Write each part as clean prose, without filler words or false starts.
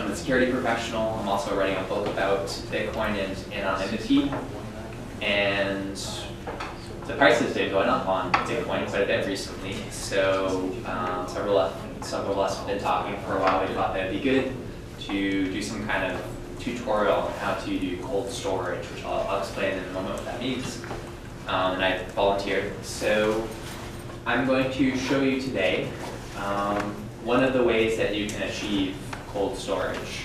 I'm a security professional. I'm also writing a book about Bitcoin and anonymity. And the price has been going up on Bitcoin quite a bit recently. So several of us have been talking for a while. We thought that it'd be good to do some kind of tutorial on how to do cold storage, which I'll explain in a moment what that means. And I volunteered. So I'm going to show you today one of the ways that you can achieve cold storage.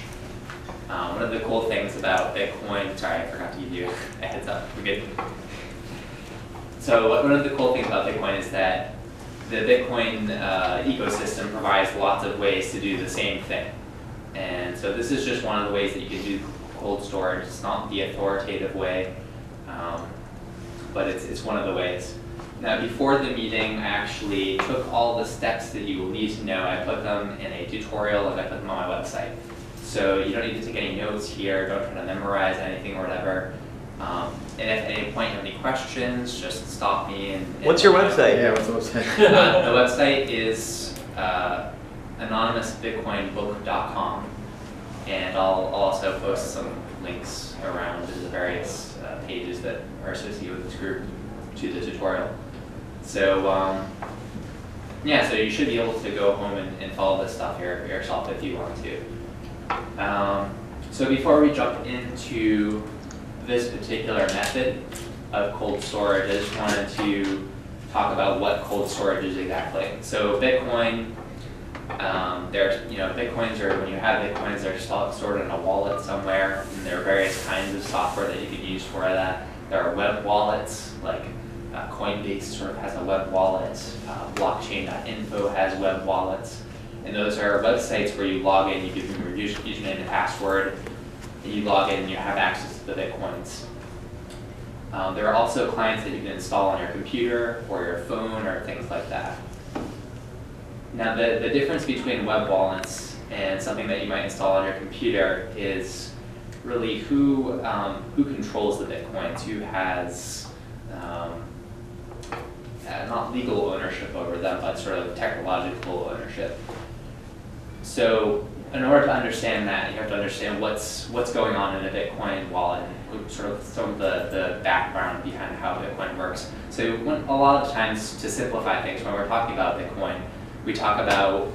One of the cool things about Bitcoin, sorry, I forgot to give you a heads up, we're good. So one of the cool things about Bitcoin is that the Bitcoin ecosystem provides lots of ways to do the same thing. And so this is just one of the ways that you can do cold storage. It's not the authoritative way, but it's one of the ways. Now, before the meeting, I actually took all the steps that you will need to know. I put them in a tutorial and I put them on my website. So you don't need to take any notes here, don't try to memorize anything or whatever. And if at any point you have any questions, just stop me. And what's your website? Yeah, what's the website? The website is anonymousbitcoinbook.com. And I'll also post some links around to the various pages that are associated with this group to the tutorial. So yeah, so you should be able to go home and follow this stuff here yourself if you want to. So before we jump into this particular method of cold storage, I just wanted to talk about what cold storage is exactly. So Bitcoin, Bitcoins are, when you have Bitcoins, they're stored in a wallet somewhere, and there are various kinds of software that you can use for that. There are web wallets, like Coinbase sort of has a web wallet, blockchain.info has web wallets, and those are websites where you log in, you give them your username and password, and you log in and you have access to the Bitcoins. There are also clients that you can install on your computer or your phone or things like that. Now the difference between web wallets and something that you might install on your computer is really who controls the Bitcoins, who has not legal ownership over them, but sort of technological ownership. So in order to understand that, you have to understand what's going on in a Bitcoin wallet, and sort of some of the background behind how Bitcoin works. So a lot of times, to simplify things, when we're talking about Bitcoin, we talk about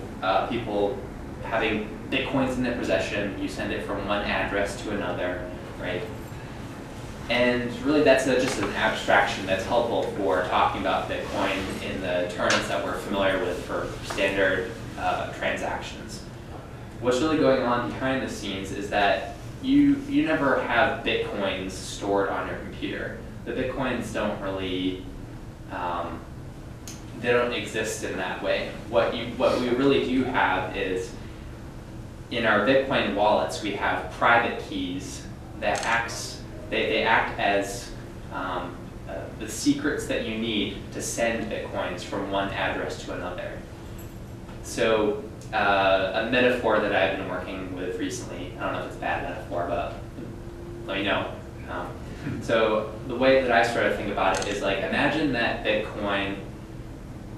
people having Bitcoins in their possession. You send it from one address to another, right? And really that's just an abstraction that's helpful for talking about Bitcoin in the terms that we're familiar with for standard transactions. What's really going on behind the scenes is that you never have Bitcoins stored on your computer. The Bitcoins don't really, they don't exist in that way. What we really do have is, in our Bitcoin wallets, we have private keys that they act as the secrets that you need to send Bitcoins from one address to another. So a metaphor that I've been working with recently, I don't know if it's a bad metaphor, but let me know. So the way that I sort of think about it is like, imagine that Bitcoin,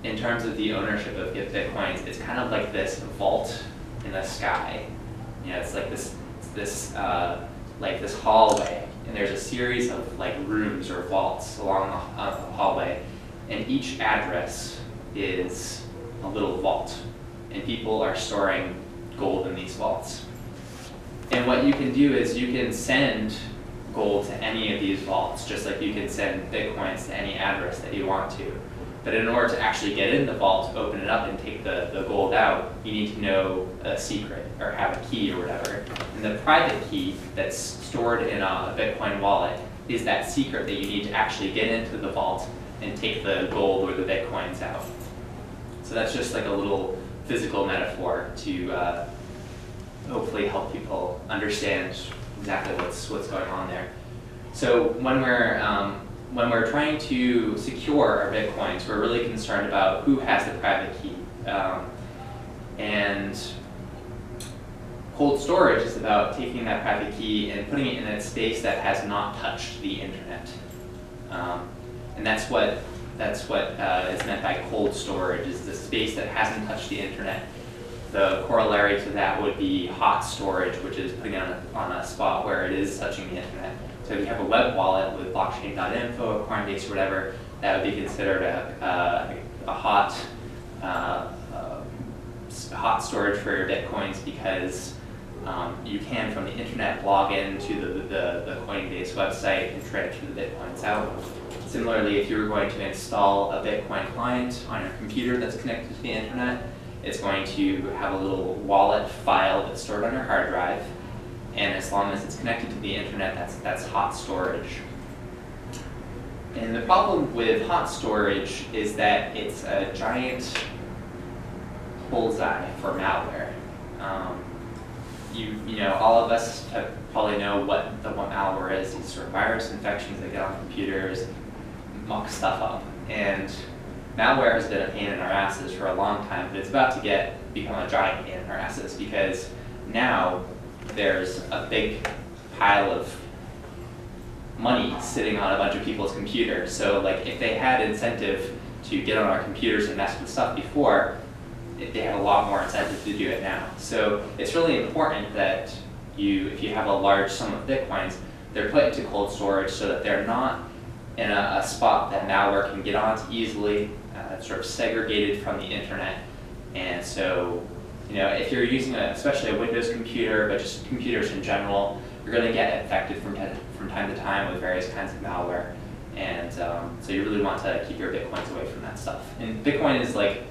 in terms of the ownership of Bitcoins, it's kind of like this vault in the sky. You know, it's like this hallway, and there's a series of like rooms or vaults along the hallway, and each address is a little vault, and people are storing gold in these vaults. And what you can do is you can send gold to any of these vaults, just like you can send Bitcoins to any address that you want to. But in order to actually get in the vault, open it up and take the gold out, you need to know a secret or have a key or whatever. And the private key that's stored in a Bitcoin wallet is that secret that you need to actually get into the vault and take the gold or the Bitcoins out. So that's just like a little physical metaphor to hopefully help people understand exactly what's going on there. So when we're trying to secure our Bitcoins, we're really concerned about who has the private key. And cold storage is about taking that private key and putting it in a space that has not touched the internet. And that's what is meant by cold storage, is the space that hasn't touched the internet. the corollary to that would be hot storage, which is putting it on a spot where it is touching the internet. So if you have a web wallet with blockchain.info, Coinbase, or whatever, that would be considered a hot storage for your Bitcoins, because you can, from the internet, log into the Coinbase website and transfer the Bitcoins out. Similarly, if you were going to install a Bitcoin client on your computer that's connected to the internet, it's going to have a little wallet file that's stored on your hard drive, and as long as it's connected to the internet, that's hot storage. And the problem with hot storage is that it's a giant bullseye for malware. You know, all of us probably know what malware is. These sort of virus infections that get on computers and muck stuff up. And malware has been a pain in our asses for a long time, but it's about to become a giant pain in our asses, because now there's a big pile of money sitting on a bunch of people's computers. So like, if they had incentive to get on our computers and mess with stuff before, they have a lot more incentive to do it now. So it's really important that if you have a large sum of Bitcoins, they're put into cold storage so that they're not in a spot that malware can get onto easily, sort of segregated from the internet. And so, you know, if you're using especially a Windows computer, but just computers in general, you're going to get infected from time to time with various kinds of malware. And so you really want to keep your Bitcoins away from that stuff. And Bitcoin is like,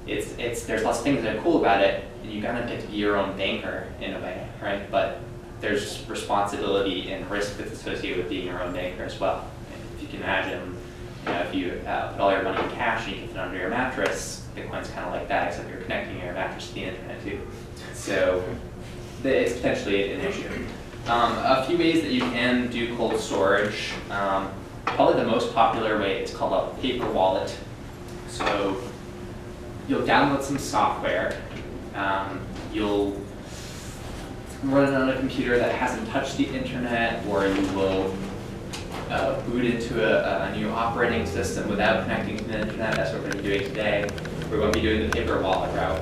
there's lots of things that are cool about it, and you kind of get to be your own banker in a way, right? But there's responsibility and risk that's associated with being your own banker as well. And if you can imagine, you know, if you put all your money in cash and you keep it under your mattress, Bitcoin's kind of like that, except you're connecting your mattress to the internet too. So it's potentially an issue. A few ways that you can do cold storage. Probably the most popular way is called a paper wallet. So you'll download some software. You'll run it on a computer that hasn't touched the internet, or you will boot into a new operating system without connecting to the internet. That's what we're going to be doing today. We're going to be doing the paper wallet route.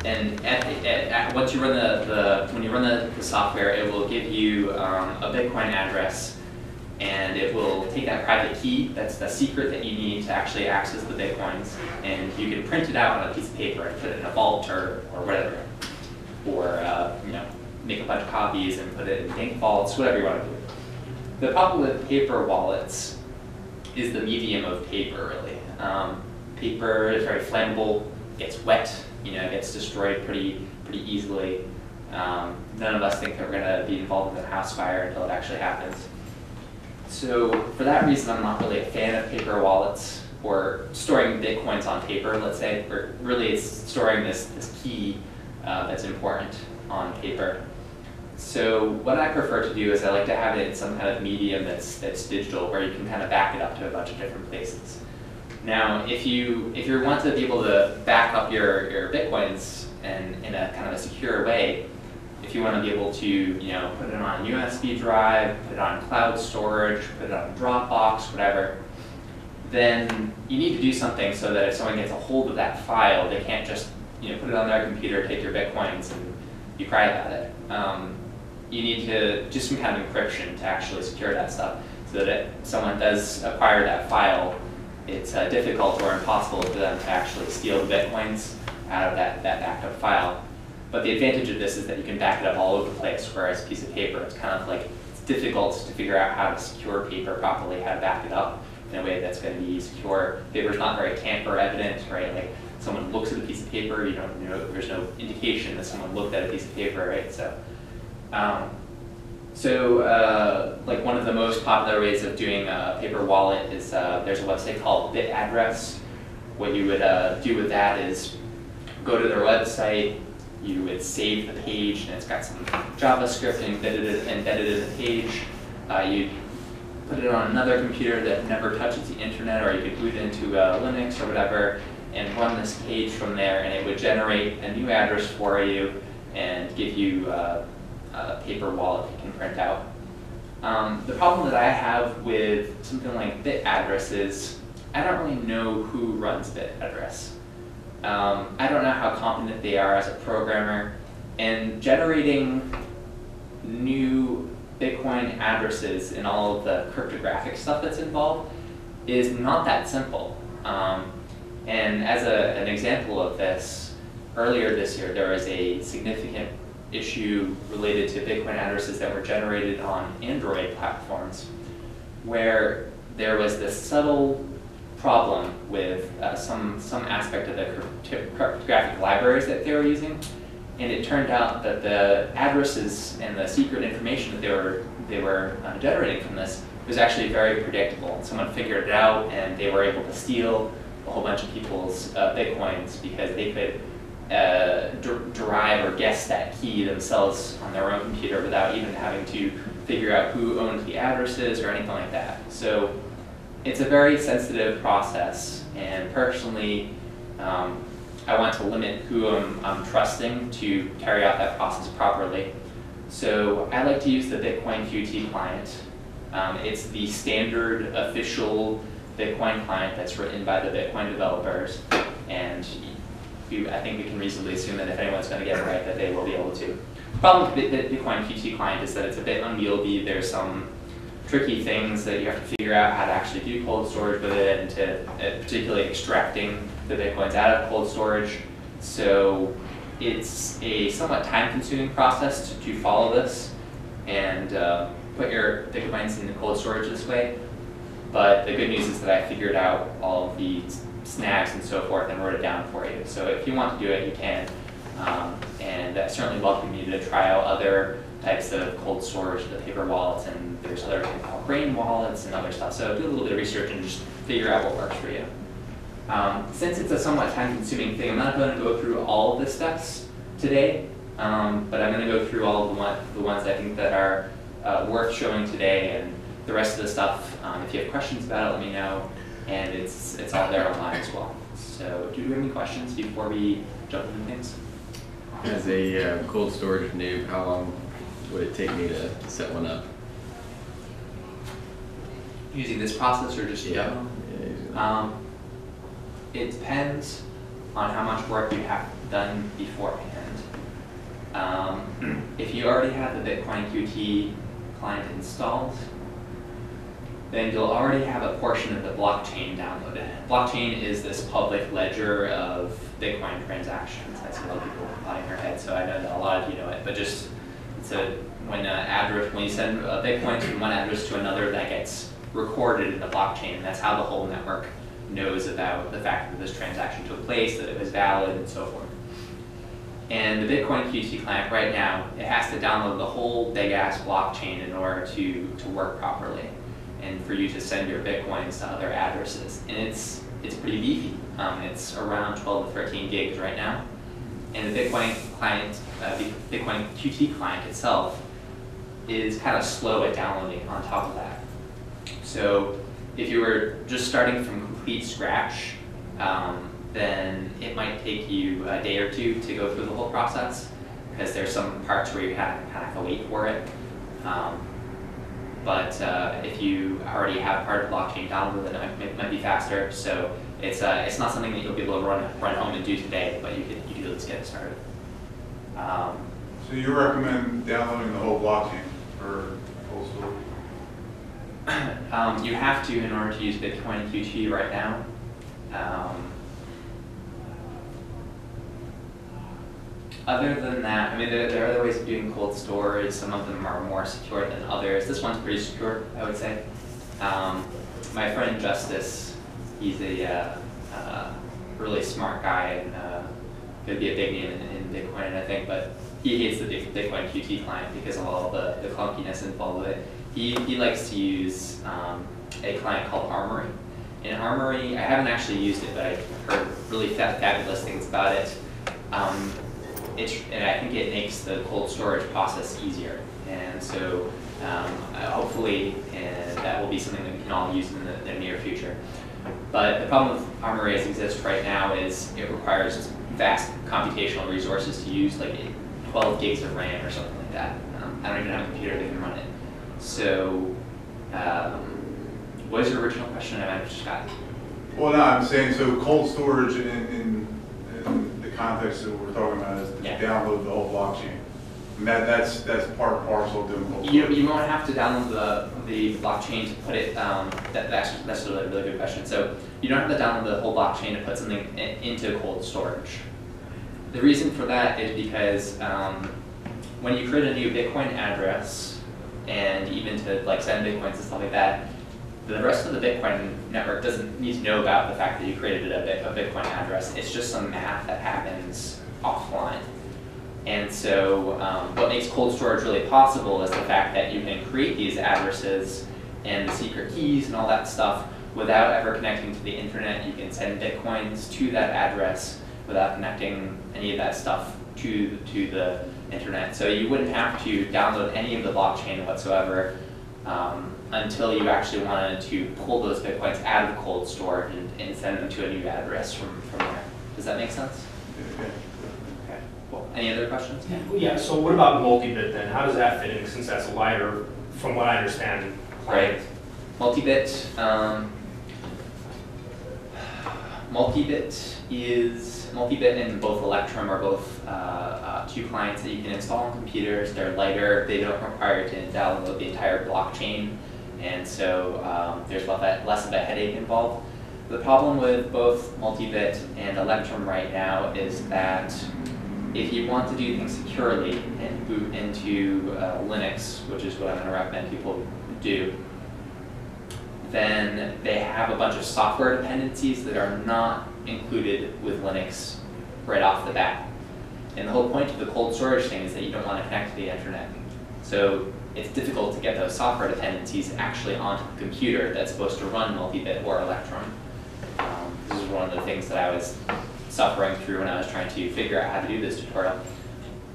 And once you run when you run the software, it will give you a Bitcoin address, and it will take that private key, that's the secret that you need to actually access the Bitcoins, and you can print it out on a piece of paper and put it in a vault or whatever, or you know, make a bunch of copies and put it in bank vaults, whatever you want to do. The problem with paper wallets is the medium of paper, really. Paper is very flammable, gets wet, you know, gets destroyed pretty easily. None of us think that we're going to be involved in a house fire until it actually happens. So for that reason, I'm not really a fan of paper wallets or storing Bitcoins on paper, let's say. Really, it's storing this key that's important on paper. So what I prefer to do is I like to have it in some kind of medium that's digital, where you can kind of back it up to a bunch of different places. Now, if you want to be able to back up your Bitcoins in a kind of a secure way, if you want to be able to, you know, put it on a USB drive, put it on cloud storage, put it on Dropbox, whatever, then you need to do something so that if someone gets a hold of that file, they can't just, you know, put it on their computer, take your Bitcoins, and be cry about it. You need to do some kind of encryption to actually secure that stuff, so that if someone does acquire that file, it's difficult or impossible for them to actually steal the Bitcoins out of that backed up file. But the advantage of this is that you can back it up all over the place, whereas a piece of paper, it's kind of like, it's difficult to figure out how to secure paper properly, how to back it up in a way that's going to be secure. Paper's not very tamper evident, right? Like, someone looks at a piece of paper, you don't know, there's no indication that someone looked at a piece of paper, right? So, like, one of the most popular ways of doing a paper wallet is there's a website called Bitaddress. What you would do with that is go to their website, you would save the page, and it's got some JavaScript embedded in the page. You put it on another computer that never touches the internet, or you could boot into Linux or whatever, and run this page from there, and it would generate a new address for you and give you a paper wallet you can print out. The problem that I have with something like Bitaddress is I don't really know who runs Bitaddress. I don't know how competent they are as a programmer, and generating new Bitcoin addresses and all of the cryptographic stuff that's involved is not that simple. And as an example of this, earlier this year there was a significant issue related to Bitcoin addresses that were generated on Android platforms, where there was this subtle problem with some aspect of the cryptographic libraries that they were using, and it turned out that the addresses and the secret information that they were generating from this was actually very predictable. Someone figured it out, and they were able to steal a whole bunch of people's Bitcoins because they could derive or guess that key themselves on their own computer without even having to figure out who owned the addresses or anything like that. So it's a very sensitive process, and personally, I want to limit who I'm trusting to carry out that process properly. So I like to use the Bitcoin Qt client. It's the standard official Bitcoin client that's written by the Bitcoin developers, and I think we can reasonably assume that if anyone's going to get it right, that they will be able to. The problem with the Bitcoin Qt client is that it's a bit unwieldy. There's some tricky things that you have to figure out how to actually do cold storage with it, and to particularly extracting the Bitcoins out of cold storage. So it's a somewhat time-consuming process to follow this and put your Bitcoins into cold storage this way. But the good news is that I figured out all of the snags and so forth and wrote it down for you. So if you want to do it, you can. And I certainly welcome you to try out other types of cold storage, the paper wallets, and there's other things called grain wallets and other stuff. So do a little bit of research and just figure out what works for you. Since it's a somewhat time-consuming thing, I'm not going to go through all of the steps today, but I'm going to go through all of the ones I think that are worth showing today, and the rest of the stuff, if you have questions about it, let me know, and it's all there online as well. So do you have any questions before we jump into things? As a cold storage noob, how long would it take me to set one up? Using this process or just general? Yeah, it depends on how much work you have done beforehand. If you already have the Bitcoin Qt client installed, then you'll already have a portion of the blockchain downloaded. Blockchain is this public ledger of Bitcoin transactions. I see a lot of people nodding their head, so I know that a lot of you know it. But just when you send a Bitcoin from one address to another, that gets recorded in the blockchain, and that's how the whole network knows about the fact that this transaction took place, that it was valid, and so forth. And the Bitcoin Qt client right now, it has to download the whole big-ass blockchain in order to work properly, and for you to send your Bitcoins to other addresses. And it's pretty beefy. It's around 12 to 13 gigs right now. And the Bitcoin client, Bitcoin Qt client itself is kind of slow at downloading on top of that. So if you were just starting from complete scratch, then it might take you a day or two to go through the whole process, because there's some parts where you kind of have to wait for it. But if you already have part of the blockchain downloaded, then it might be faster. So it's not something that you'll be able to run home and do today, but you could at least get it started. So you recommend downloading the whole blockchain for cold storage? You have to in order to use Bitcoin Qt right now. Other than that, I mean, there are other ways of doing cold storage. Some of them are more secure than others. This one's pretty secure, I would say. My friend Justice, he's a really smart guy, and could be a big name in Bitcoin, I think, but he hates the Bitcoin Qt client because of all the clunkiness involved with it. He likes to use a client called Armory. And Armory, I haven't actually used it, but I've heard really fabulous things about it. And I think it makes the cold storage process easier. And so hopefully that will be something that we can all use in the near future. But the problem with Armory as it exists right now is it requires vast computational resources to use, like 12 gigs of RAM or something like that. I don't even have a computer that can run it. So what was your original question? I might have just got. Well, no, I'm saying so cold storage in context that we're talking about is to Yeah. download the whole blockchain. And that's part and parcel of doing cold You storage. won't have to download the blockchain to put it, that's a really good question. So you don't have to download the whole blockchain to put something into cold storage. The reason for that is because when you create a new Bitcoin address, and even to like send Bitcoins and stuff like that, the rest of the Bitcoin network doesn't need to know about the fact that you created a Bitcoin address. It's just some math that happens offline. And so what makes cold storage really possible is the fact that you can create these addresses and the secret keys and all that stuff without ever connecting to the internet. You can send Bitcoins to that address without connecting any of that stuff to the internet. So you wouldn't have to download any of the blockchain whatsoever until you actually wanted to pull those Bitcoins out of the cold storage and send them to a new address from there. Does that make sense? Okay. Okay, cool. Any other questions? Yeah, so what about multi-bit then? How does that fit in, since that's a lighter, from what I understand, client? Right. Multi-bit, multi-bit and both Electrum are both two clients that you can install on computers. They're lighter. They don't require you to download the entire blockchain, and so there's less of a headache involved. The problem with both multi-bit and Electrum right now is that if you want to do things securely and boot into Linux, which is what I'm going to recommend people do, then they have a bunch of software dependencies that are not included with Linux right off the bat. And the whole point of the cold storage thing is that you don't want to connect to the internet. So it's difficult to get those software dependencies actually onto the computer that's supposed to run multi-bit or Electrum. This is one of the things that I was suffering through when I was trying to figure out how to do this tutorial.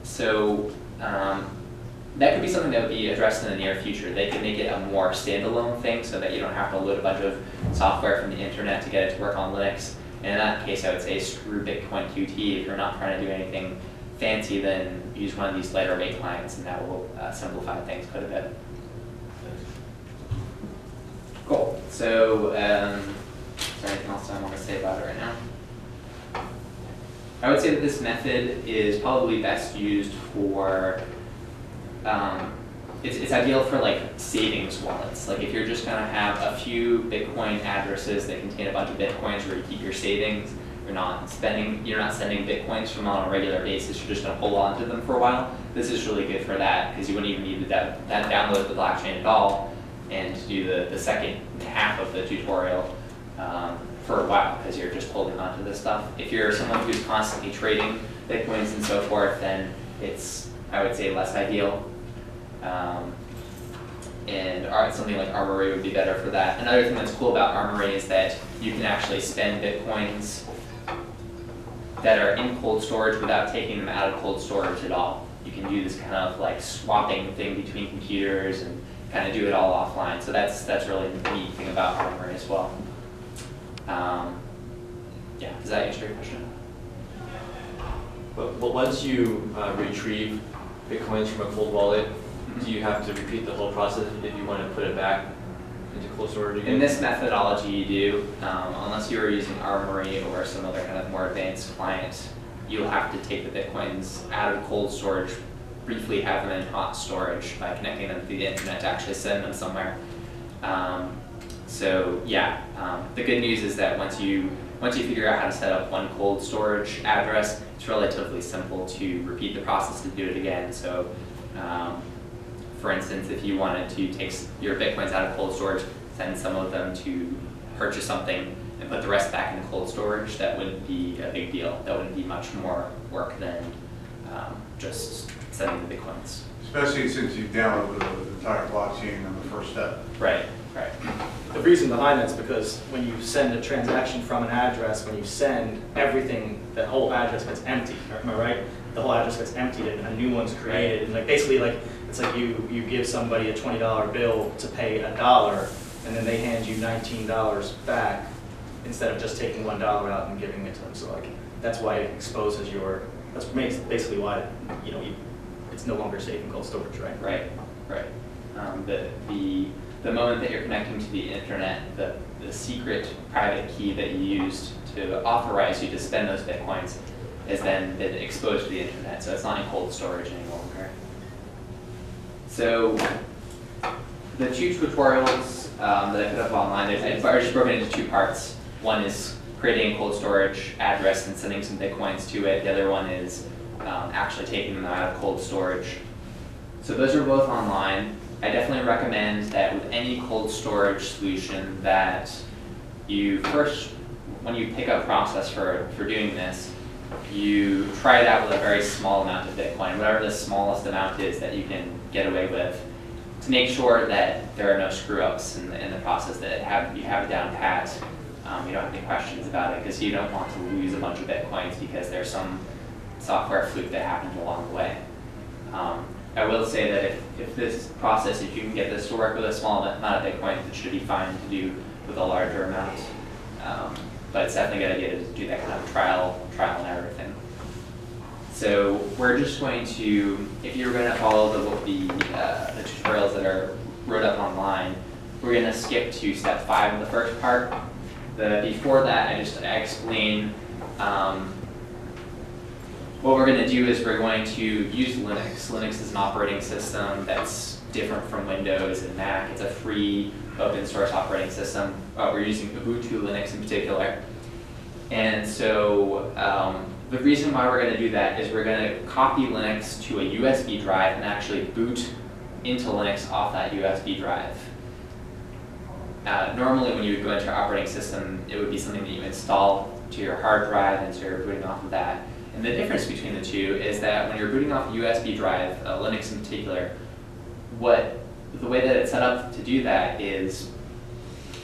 So that could be something that would be addressed in the near future. They could make it a more standalone thing so that you don't have to load a bunch of software from the internet to get it to work on Linux. And in that case, I would say screw Bitcoin Qt. If you're not trying to do anything fancy, then use one of these lighter weight clients, and that will simplify things quite a bit. Cool. So, is there anything else I want to say about it right now? I would say that this method is probably best used for, it's ideal for like savings wallets. Like if you're just going to have a few Bitcoin addresses that contain a bunch of Bitcoins where you keep your savings, you're not sending Bitcoins from on a regular basis, you're just going to hold on to them for a while. This is really good for that because you wouldn't even need to download the blockchain at all and to do the second half of the tutorial for a while because you're just holding on to this stuff. If you're someone who's constantly trading Bitcoins and so forth, then it's, I would say, less ideal. And something like Armory would be better for that. Another thing that's cool about Armory is that you can actually spend Bitcoins that are in cold storage without taking them out of cold storage at all. You can do this kind of like swapping thing between computers and kind of do it all offline. So that's really the neat thing about Armory as well. Yeah, does that answer your question? But once you retrieve Bitcoins from a cold wallet, do you have to repeat the whole process if you want to put it back into cold storage again? In this methodology you do, unless you are using Armory or some other kind of more advanced client, you'll have to take the Bitcoins out of cold storage, briefly have them in hot storage by connecting them to the internet to actually send them somewhere. So yeah, the good news is that once you figure out how to set up one cold storage address, it's relatively simple to repeat the process to do it again. So for instance, if you wanted to take your Bitcoins out of cold storage, send some of them to purchase something, and put the rest back in cold storage, that wouldn't be a big deal. That wouldn't be much more work than just sending the Bitcoins. Especially since you've downloaded the entire blockchain on the first step. Right, right. The reason behind that's because when you send a transaction from an address, when you send everything, the whole address gets empty. Am I right? The whole address gets emptied and a new one's created. And like basically, like it's like you give somebody a $20 bill to pay $1, and then they hand you $19 back instead of just taking $1 out and giving it to them. So like that's why it exposes your. That's basically why it's no longer safe in cold storage, right? Right, right. The moment that you're connecting to the internet, the secret private key that you used to authorize you to spend those Bitcoins has then been exposed to the internet, so it's not in cold storage any longer. So the two tutorials that I put up online, I've just broken into two parts. One is creating a cold storage address and sending some Bitcoins to it. The other one is actually taking them out of cold storage. So those are both online. I definitely recommend that with any cold storage solution that you first, when you pick a process for doing this, you try it out with a very small amount of Bitcoin, whatever the smallest amount is that you can get away with, to make sure that there are no screw-ups in the process, that you have it down pat. You don't have any questions about it, because you don't want to lose a bunch of Bitcoins because there's some software fluke that happened along the way. I will say that if this process, if you can get this to work with a small amount of Bitcoins, it should be fine to do with a larger amount. But it's definitely a good idea to do that kind of trial and error thing. So we're just going to, if you're going to follow the tutorials that are wrote up online, we're going to skip to step 5 of the first part. Before that, I explain what we're going to do is we're going to use Linux. Linux is an operating system that's different from Windows and Mac. It's a free open source operating system. We're using Ubuntu Linux in particular. And so the reason why we're going to do that is we're going to copy Linux to a USB drive and actually boot into Linux off that USB drive. Normally when you would go into your operating system, it would be something that you install to your hard drive, and so you're booting off of that. And the difference between the two is that when you're booting off a USB drive, Linux in particular, the way that it's set up to do that is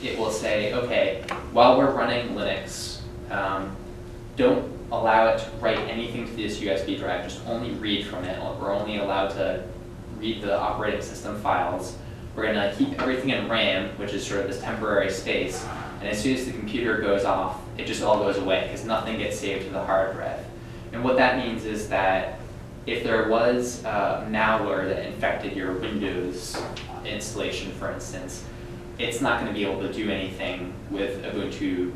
it will say, okay, while we're running Linux, don't allow it to write anything to this USB drive, just only read from it. We're only allowed to read the operating system files. We're going to keep everything in RAM, which is sort of this temporary space, and as soon as the computer goes off, it just all goes away because nothing gets saved to the hard drive. And what that means is that if there was malware that infected your Windows installation, for instance, it's not going to be able to do anything with Ubuntu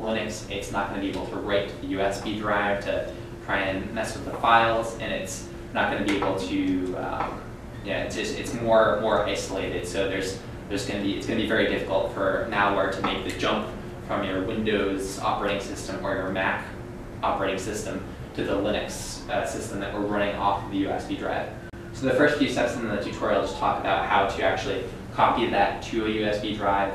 Linux. It's not going to be able to write to the USB drive to try and mess with the files, and it's not going to be able to, it's more isolated. So it's going to be very difficult for malware to make the jump from your Windows operating system or your Mac operating system to the Linux system that we're running off of the USB drive. So the first few steps in the tutorial just talk about how to actually copy that to a USB drive.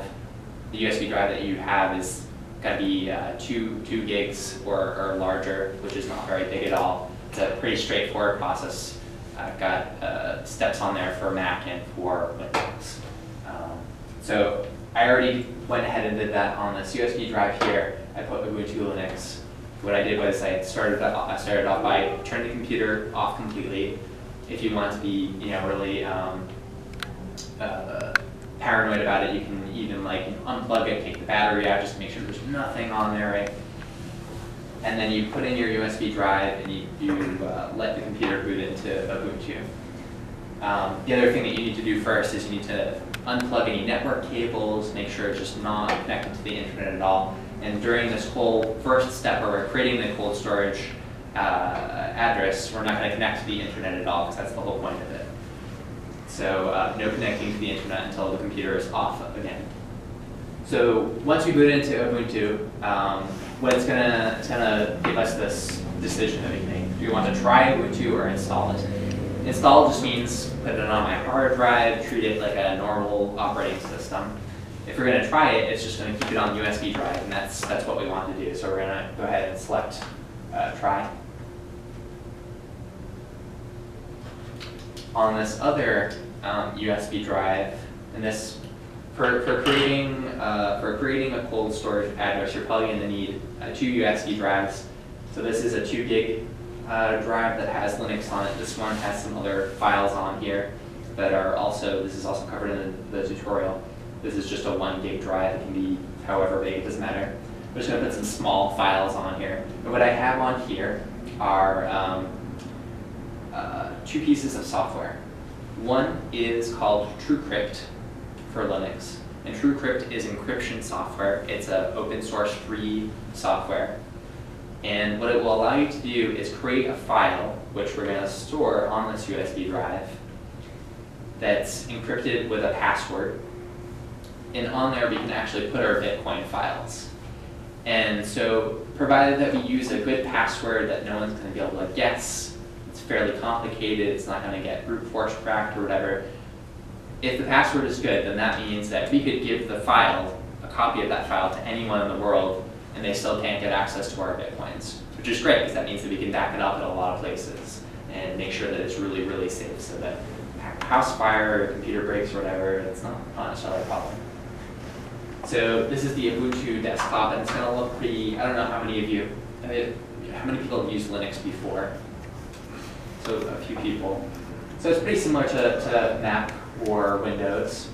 The USB drive that you have is got to be 2 gigs or larger, which is not very big at all. It's a pretty straightforward process. I've got steps on there for Mac and for Windows. So I already went ahead and did that on this USB drive here. I put Ubuntu Linux. What I did was I started off by turning the computer off completely. If you want to be, really paranoid about it, you can even unplug it, take the battery out, just to make sure there's nothing on there, right? And then you put in your USB drive and you let the computer boot into Ubuntu. The other thing that you need to do first is you need to unplug any network cables, make sure it's just not connected to the internet at all. And during this whole first step where we're creating the cold storage address, we're not going to connect to the internet at all, because that's the whole point of it. So no connecting to the internet until the computer is off again. So once we boot into Ubuntu, it's gonna give us this decision that we make. Do we want to try Ubuntu or install it? Install just means put it on my hard drive, treat it like a normal operating system. If we're going to try it, it's just going to keep it on USB drive, and that's what we want to do. So we're going to go ahead and select try. On this other USB drive, and this for creating a cold storage address, you're probably going to need 2 USB drives. So this is a 2 gig drive that has Linux on it. This one has some other files on here that are also, this is also covered in the tutorial. This is just a 1 gig drive. It can be however big, it doesn't matter. I'm just going to put some small files on here. And what I have on here are 2 pieces of software. One is called TrueCrypt for Linux. And TrueCrypt is encryption software. It's an open source free software. And what it will allow you to do is create a file, which we're going to store on this USB drive, that's encrypted with a password. And on there, we can actually put our Bitcoin files. And so, provided that we use a good password that no one's going to be able to guess, it's fairly complicated, it's not going to get brute force cracked or whatever. If the password is good, then that means that we could give the file, a copy of that file, to anyone in the world, and they still can't get access to our Bitcoins, which is great because that means that we can back it up in a lot of places and make sure that it's really, really safe so that house fire or computer breaks or whatever, it's not necessarily a problem. So this is the Ubuntu desktop, and it's going to look pretty. I don't know how many of you, how many people have used Linux before? So a few people. So it's pretty similar to Mac or Windows.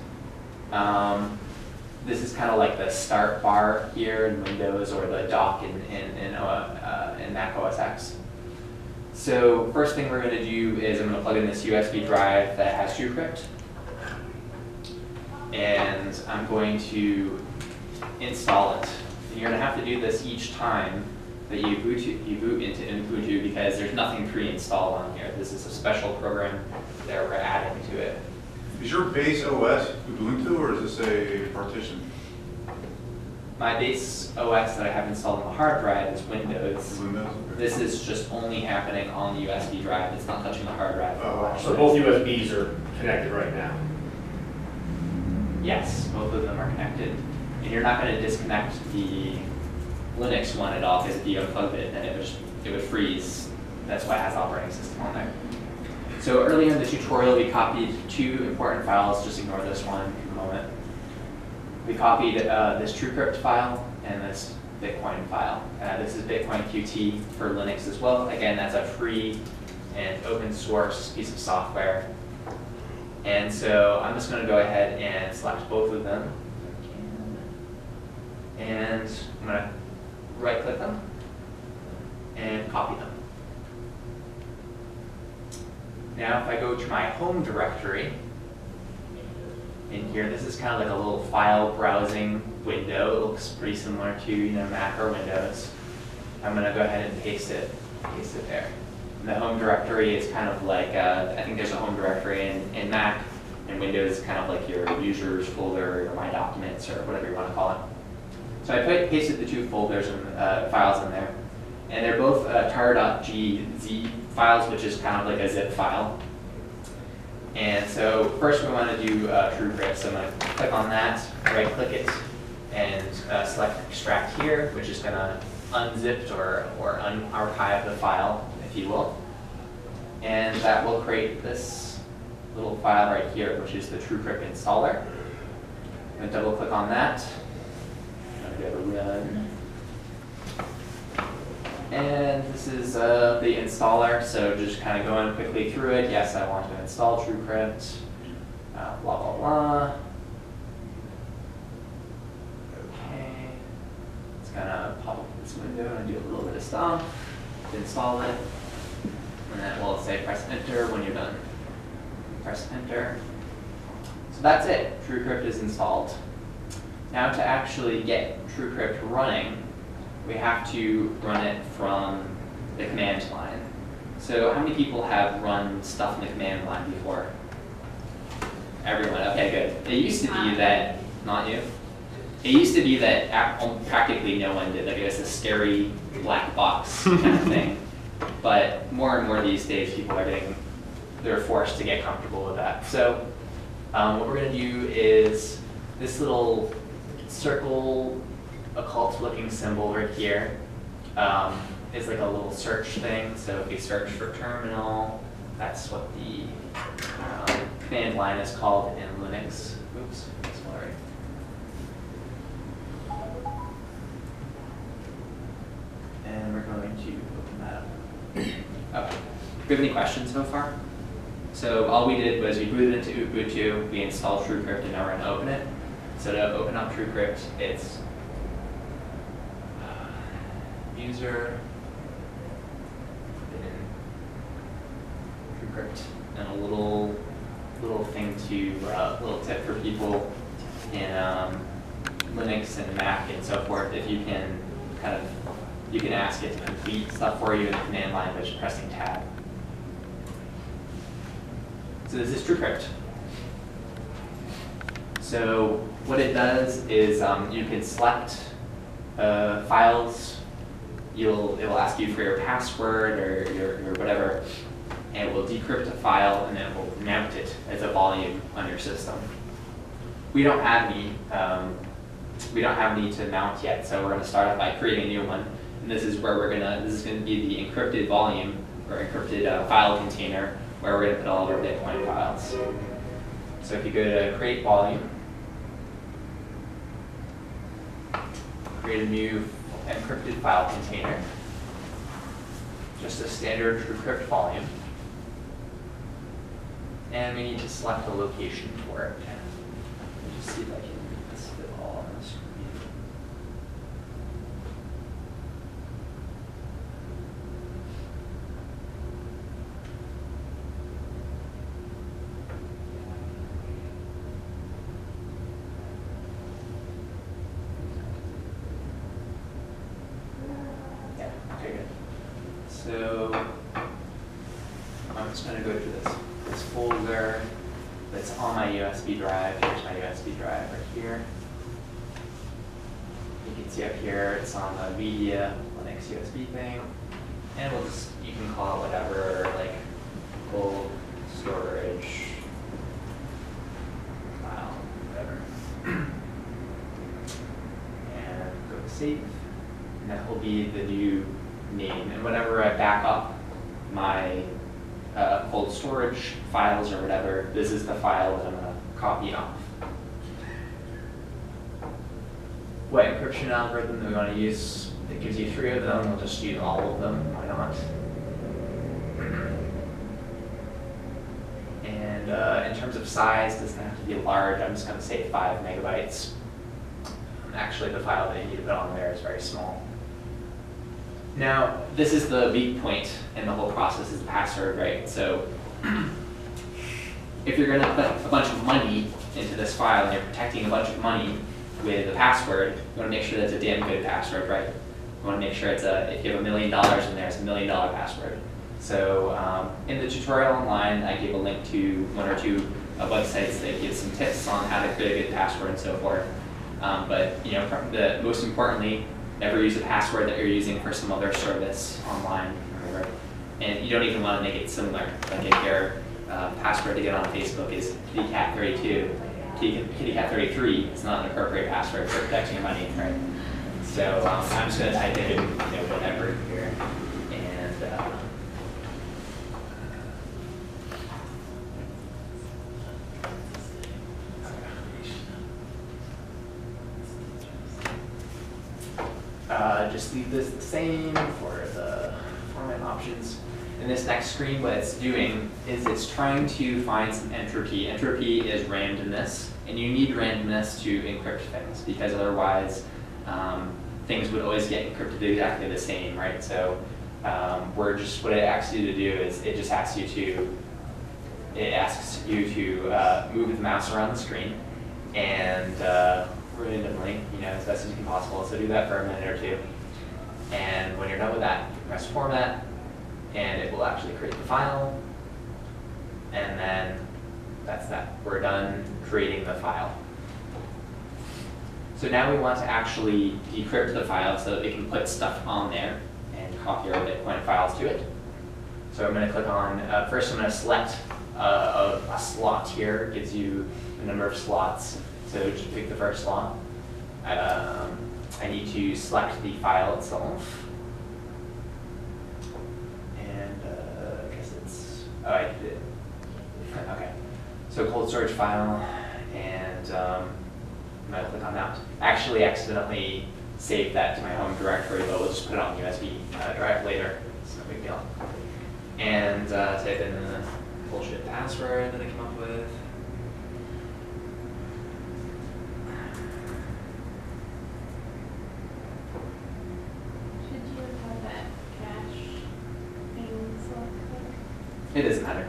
This is kind of like the start bar here in Windows or the dock in Mac OS X. So first thing we're going to do is I'm going to plug in this USB drive that has TrueCrypt. And I'm going to install it. And you're going to have to do this each time that you boot into Ubuntu because there's nothing pre-installed on here. This is a special program that we're adding to it. Is your base OS Ubuntu or is this a partition? My base OS that I have installed on the hard drive is Windows. Windows? Okay. This is just only happening on the USB drive. It's not touching the hard drive. Oh, So both USBs are connected right now. Yes, both of them are connected. And you're not going to disconnect the Linux one at all, because if you unplug it, then it would freeze. That's why it has operating system on there. So earlier in the tutorial, we copied two important files. Just ignore this one for the moment. We copied this TrueCrypt file and this Bitcoin file. This is Bitcoin Qt for Linux as well. Again, that's a free and open source piece of software. And so I'm just going to go ahead and select both of them. And I'm going to right click them and copy them. Now if I go to my home directory, in here, this is kind of like a little file browsing window. It looks pretty similar to Mac or Windows. I'm going to go ahead and paste it there. And the home directory is kind of like, I think there's a home directory in Mac, and Windows is kind of like your users folder or my documents or whatever you want to call it. So I pasted the two folders and files in there, and they're both tar.gz files, which is kind of like a zip file. And so first we want to do TrueCrypt. So I'm going to click on that, right click it, and select extract here, which is going to unzip or unarchive the file, if you will. And that will create this little file right here, which is the TrueCrypt installer. I'm going to double click on that. I'm going to go to run. And this is the installer, so just kind of going quickly through it. Yes, I want to install TrueCrypt, blah, blah, blah. Okay. It's going to pop up this window and do a little bit of stuff to install it. And then we'll say press enter when you're done. Press enter. So that's it. TrueCrypt is installed. Now to actually get TrueCrypt running, we have to run it from the command line. So how many people have run stuff in the command line before? Everyone, okay, good. It used to be that, not you? It used to be that practically no one did. Like it was a scary black box kind of thing. But more and more these days, people are they're forced to get comfortable with that. So what we're gonna do is this little circle occult looking symbol right here is like a little search thing. So if we search for terminal, that's what the command line is called in Linux. Oops, sorry. And we're going to open that up. Okay. Do we have any questions so far? So all we did was we booted into Ubuntu, we installed TrueCrypt, and now we're going to open it. So to open up TrueCrypt, it's user TrueCrypt, and a little thing to little tip for people in Linux and Mac and so forth. If you can kind of you can ask it to complete stuff for you in the command line by just pressing tab. So this is TrueCrypt. So what it does is you can select files. It will ask you for your password or your whatever, and it will decrypt a file and then it will mount it as a volume on your system. We don't have any to mount yet, so we're going to start off by creating a new one. And this is where this is going to be the encrypted volume or encrypted file container where we're going to put all of our Bitcoin files. So if you go to create volume, create a new encrypted file container, just a standard TrueCrypt volume, and we need to select a location for it. Let me just see if I can list it all on the screen. Okay, good. So I'm just going to go to this folder that's on my USB drive. Here's my USB drive right here. You can see up here it's on the media Linux USB thing, and you can call it whatever, like cold storage file, whatever, and go to save. And that will be the new name. And whenever I back up my cold storage files or whatever, this is the file that I'm going to copy off. What encryption algorithm do we want to use? It gives you 3 of them. We'll just use all of them. Why not? And in terms of size, it doesn't have to be large. I'm just going to say 5 megabytes. Actually, the file that you need to put on there is very small. Now, this is the weak point in the whole process, is the password, right? So if you're going to put a bunch of money into this file and you're protecting a bunch of money with a password, you want to make sure that's a damn good password, right? You want to make sure it's if you have $1 million in there, it's $1 million password. So in the tutorial online, I gave a link to 1 or 2 websites that give some tips on how to create a good password and so forth. But most importantly, never use a password that you're using for some other service online. Remember? And you don't even want to make it similar. Like if your password to get on Facebook is kittycat32, kittycat33, it's not an appropriate password for protecting your money, right? So I'm just going to type in whatever here, and just leave this the same for the format options. In this next screen, what it's doing is it's trying to find some entropy. Entropy is randomness, and you need randomness to encrypt things, because otherwise things would always get encrypted exactly the same, right? So what it asks you to do is it asks you to move the mouse around the screen and randomly, as best as you can possible. So do that for a minute or 2. And when you're done with that, press format, and it will actually create the file. And then that's that. We're done creating the file. So now we want to actually decrypt the file so that we can put stuff on there and copy our Bitcoin files to it. So I'm going to click on, first I'm going to select a slot here. It gives you a number of slots. So just pick the first slot. I need to select the file itself. And I guess it's, oh, I did it. Okay. So cold storage file, and I'm going to click on that. Actually, accidentally saved that to my home directory, but we'll just put it on the USB drive later. It's no big deal. And type in the bullshit password that I came up with. It doesn't matter.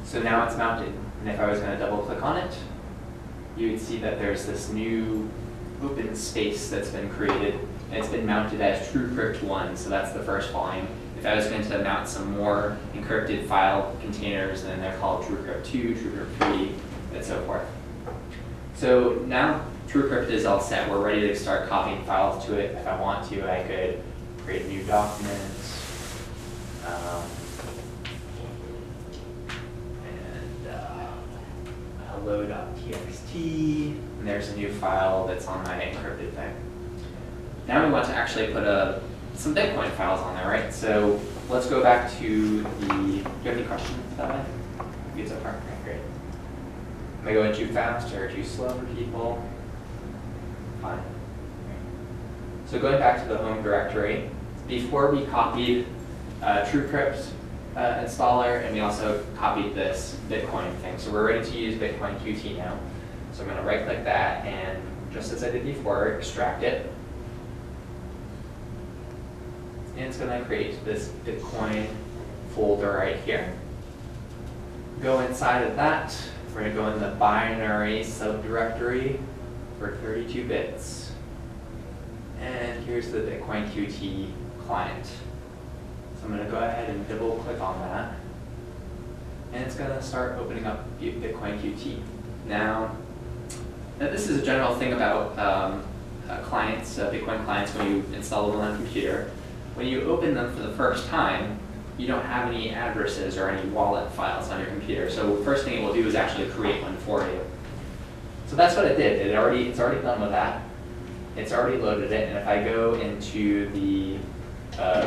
So now it's mounted, and if I was going to double click on it, you would see that there's this new open space that's been created, and it's been mounted as TrueCrypt 1, so that's the first volume. If I was going to mount some more encrypted file containers, then they're called TrueCrypt 2, TrueCrypt 3, and so forth. So now TrueCrypt is all set. We're ready to start copying files to it. If I want to, I could create a new document. Hello.txt, and there's a new file that's on my encrypted thing. Now we want to actually put some Bitcoin files on there, right? So let's go back to the, do you have any questions about it? Good so far? Okay, great. Am I going too fast or too slow for people? Fine. So going back to the home directory, before we copied TrueCrypt installer, and we also copied this Bitcoin thing. So we're ready to use Bitcoin Qt now. So I'm going to right click that, and just as I did before, extract it. And it's going to create this Bitcoin folder right here. Go inside of that. We're going to go in the binary subdirectory for 32 bits. And here's the Bitcoin Qt client. So I'm going to go ahead and double click on that. And it's going to start opening up Bitcoin Qt. Now this is a general thing about clients, Bitcoin clients, when you install them on a computer. When you open them for the first time, you don't have any addresses or any wallet files on your computer. So the first thing it will do is actually create one for you. So that's what it did. It's already done with that. It's already loaded it. And if I go into the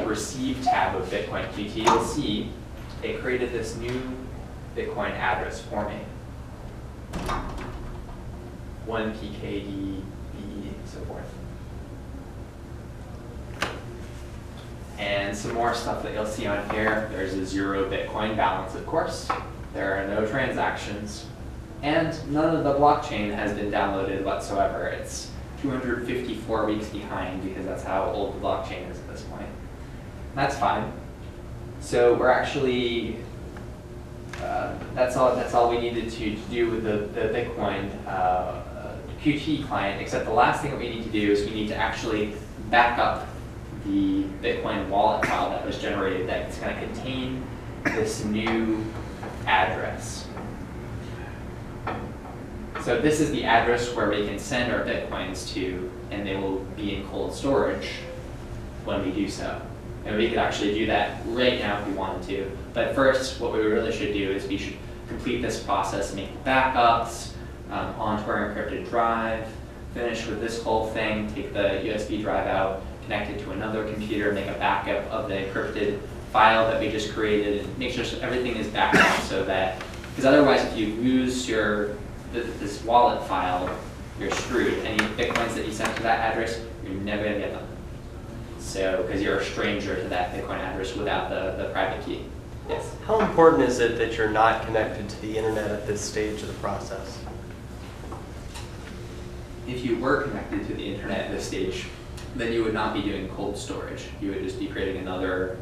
Receive tab of Bitcoin Qt, you'll see it created this new Bitcoin address for me. 1 PKD, so forth. And some more stuff that you'll see on here. There's a 0 Bitcoin balance, of course. There are no transactions. And none of the blockchain has been downloaded whatsoever. It's 254 weeks behind because that's how old the blockchain is at this point. That's fine. So we're actually, that's all we needed to do with the Bitcoin Qt client, except the last thing that we need to do is we need to actually back up the Bitcoin wallet file that was generated that's going to contain this new address. So this is the address where we can send our Bitcoins to, and they will be in cold storage when we do so. And we could actually do that right now if we wanted to. But first, what we really should do is we should complete this process, make backups onto our encrypted drive, finish with this whole thing, take the USB drive out, connect it to another computer, make a backup of the encrypted file that we just created, and make sure everything is backed up so that, because otherwise if you lose this wallet file, you're screwed. Any Bitcoins that you send to that address, you're never going to get them. So, because you're a stranger to that Bitcoin address without the private key. Yes? How important is it that you're not connected to the internet at this stage of the process? If you were connected to the internet at this stage, then you would not be doing cold storage. You would just be creating another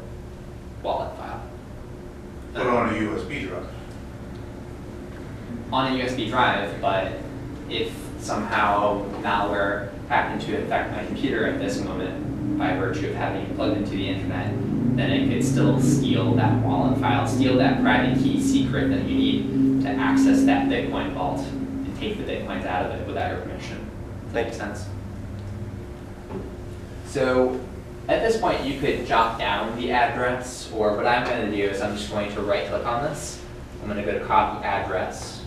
wallet file. Put on a USB drive. On a USB drive, but if somehow malware happened to infect my computer at this moment by virtue of having it plugged into the internet, then it could still steal that wallet file, steal that private key secret that you need to access that Bitcoin vault and take the Bitcoins out of it without your permission. Does that make sense? So at this point, you could jot down the address, or what I'm going to do is I'm just going to right-click on this. I'm going to go to copy address.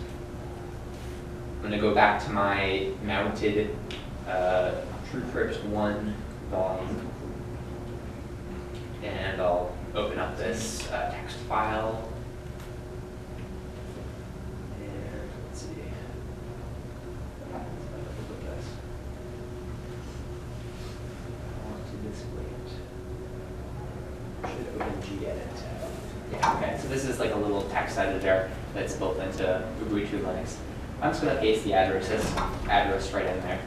I'm going to go back to my mounted TrueCrypt 1 volume, and I'll open up this text file. And let's see. Should open gedit. Yeah, okay, so this is like a little text editor that's built into Ubuntu Linux. I'm just going to paste the address right in there.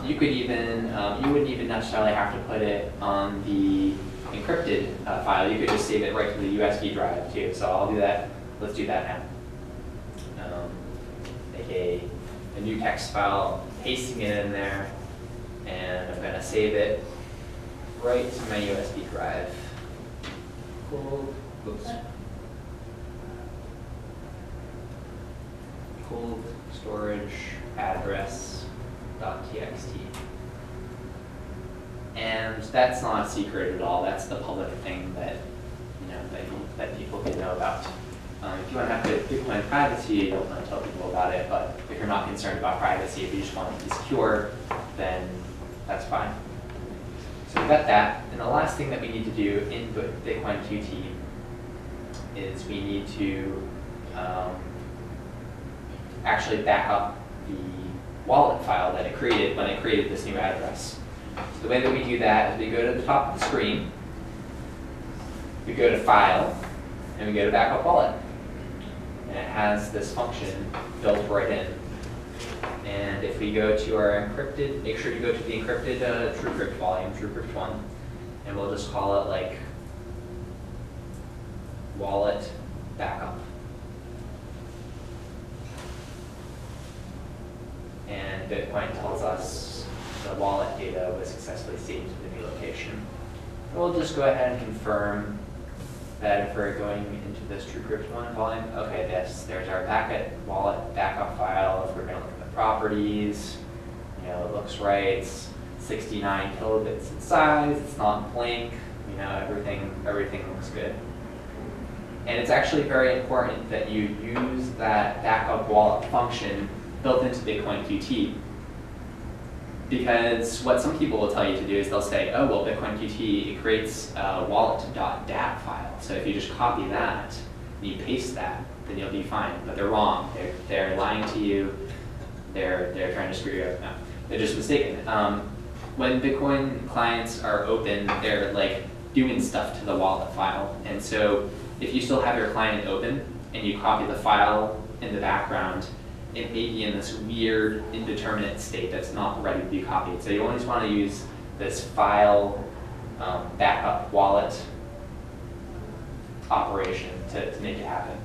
You could even, you wouldn't even necessarily have to put it on the encrypted file. You could just save it right to the USB drive too. So I'll do that. Let's do that now. Make a a new text file, pasting it in there, and I'm gonna save it right to my USB drive. Cold, oops. Cold storage address.txt. And that's not a secret at all. That's the public thing that that people can know about. If you want to have good Bitcoin privacy, you don't want to tell people about it. But if you're not concerned about privacy, if you just want it to be secure, then that's fine. So we've got that. And the last thing that we need to do in Bitcoin QT is we need to actually back up the wallet file that it created when it created this new address. So the way that we do that is we go to the top of the screen, we go to File, and we go to Backup Wallet. And it has this function built right in. And if we go to our encrypted, make sure you go to the encrypted TrueCrypt volume, TrueCrypt 1, and we'll just call it like wallet backup. And Bitcoin tells us the wallet data was successfully saved to the new location. We'll just go ahead and confirm that if we're going into this TrueCrypt 1 volume, okay, there's our wallet backup file. If we're going to look at the properties, it looks right. It's 69 kilobits in size. It's not blank. Everything looks good. And it's actually very important that you use that backup wallet function built into Bitcoin QT. Because what some people will tell you to do is they'll say, oh, well, Bitcoin QT, it creates a wallet.dat file. So if you just copy that, and you paste that, then you'll be fine. But they're wrong. They're lying to you. They're trying to screw you up. No, they're just mistaken. When Bitcoin clients are open, they're like doing stuff to the wallet file. And so if you still have your client open and you copy the file in the background, it may be in this weird indeterminate state that's not ready to be copied. So you always want to use this file backup wallet operation to make it happen.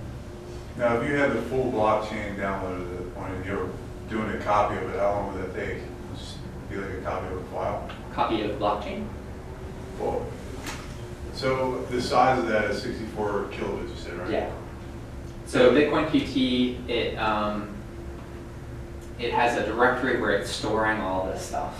Now, if you had the full blockchain downloaded at the point and you were doing a copy of it, how long would that take? Just be like a copy of a file? Copy of blockchain? Well, so the size of that is 64 kilobits, you said, right? Yeah. So Bitcoin QT, it has a directory where it's storing all this stuff.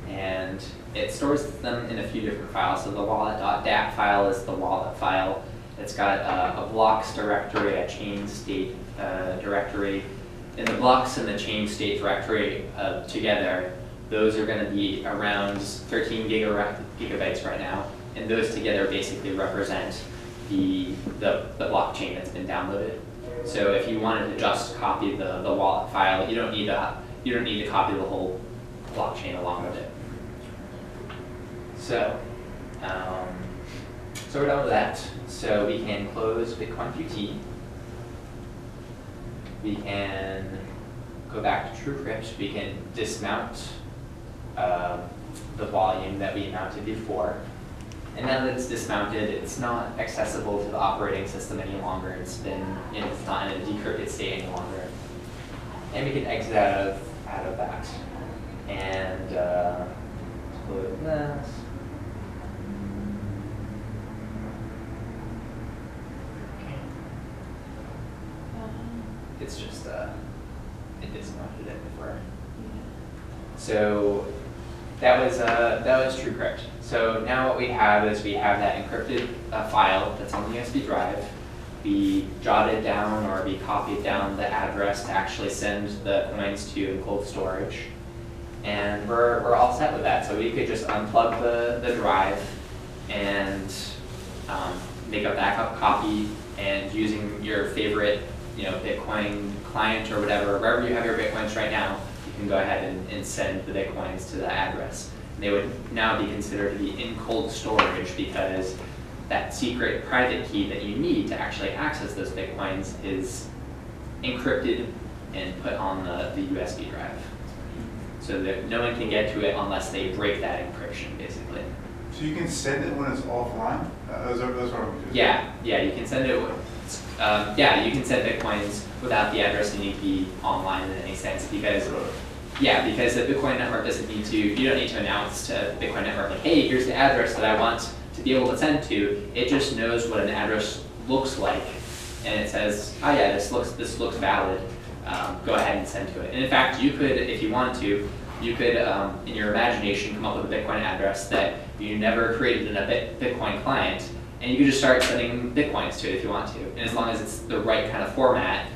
And it stores them in a few different files. So the wallet.dat file is the wallet file. It's got a blocks directory, a chain state directory. And the blocks and the chain state directory together, those are going to be around 13 gigabytes right now. And those together basically represent the blockchain that's been downloaded. So if you wanted to just copy the wallet file, you don't need to copy the whole blockchain along with it. So, so we're done with that. So we can close Bitcoin QT. We can go back to TrueCrypt. We can dismount the volume that we mounted before. And now that it's dismounted, it's not accessible to the operating system any longer. It's not in a decrypted state any longer. And we can exit out of that. And close that. It's just it dismounted it before. So that was TrueCrypt. So now what we have is we have that encrypted file that's on the USB drive. We jotted down or we copied down the address to actually send the coins to in cold storage. And we're all set with that. So we could just unplug the drive and make a backup copy, and using your favorite Bitcoin client or whatever, wherever you have your Bitcoins right now, you can go ahead and send the Bitcoins to the address. And they would now be considered to be in cold storage because that secret private key that you need to actually access those Bitcoins is encrypted and put on the USB drive. So that no one can get to it unless they break that encryption, basically. So you can send it when it's offline? That's what I'm confused. Yeah, you can send it. yeah, you can send Bitcoins without the address needing to be online in any sense because, yeah, because the Bitcoin network doesn't need to, you don't need to announce to the Bitcoin network like, hey, here's the address that I want to be able to send to. It just knows what an address looks like, and it says, oh yeah, this looks valid. Go ahead and send to it. And in fact, you could, if you wanted to, you could, in your imagination, come up with a Bitcoin address that you never created in a Bitcoin client, and you could just start sending Bitcoins to it if you want to. And as long as it's the right kind of format,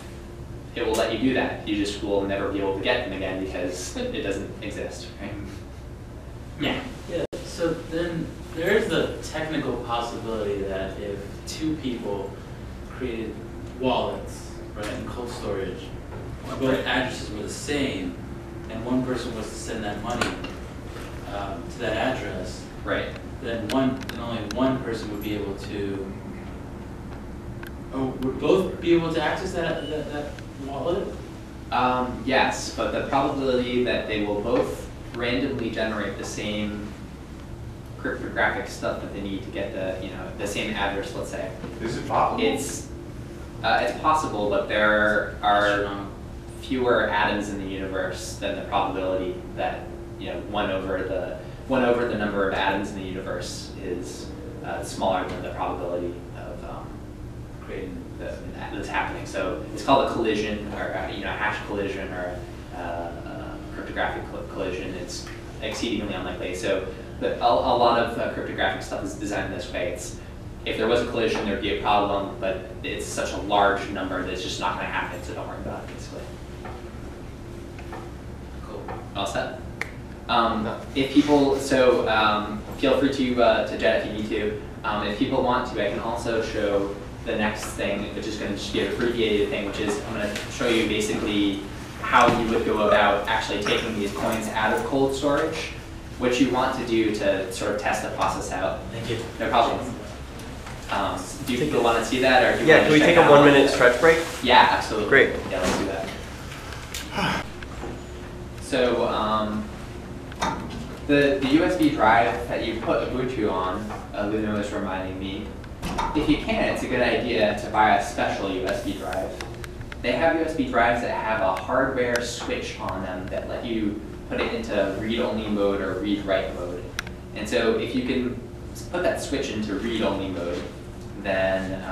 it will let you do that. You just will never be able to get them again because it doesn't exist, right? Yeah. Yeah, so then there is the technical possibility that if two people created wallets, right, in cold storage, both addresses were the same, and one person was to send that money to that address, Right. then only one person would be able to, would both be able to access that wallet? Yes, but the probability that they will both randomly generate the same cryptographic stuff that they need to get the same address, let's say. Is it possible? It's possible, but there are fewer atoms in the universe than the probability that one over the number of atoms in the universe is smaller than the probability of creating that's happening. So it's called a collision, or a hash collision, or cryptographic collision. It's exceedingly unlikely. So a lot of cryptographic stuff is designed this way. If there was a collision, there'd be a problem, but it's such a large number that it's just not going to happen, so don't worry about it, basically. Cool. All set? If people, feel free to jet if you need to. If people want to, I can also show the next thing, which is going to just be an abbreviated thing, which is I'm going to show you basically how you would go about actually taking these coins out of cold storage, what you want to do to sort of test the process out. Thank you. No problem. Do you people want to see that, or do you Yeah, want can to we take check a out? 1 minute stretch break? Yeah, absolutely. Great. Yeah, let's do that. So the USB drive that you put Ubuntu on, Luno is reminding me, if you can, it's a good idea to buy a special USB drive. They have USB drives that have a hardware switch on them that let you put it into read-only mode or read-write mode. And so if you can put that switch into read-only mode, then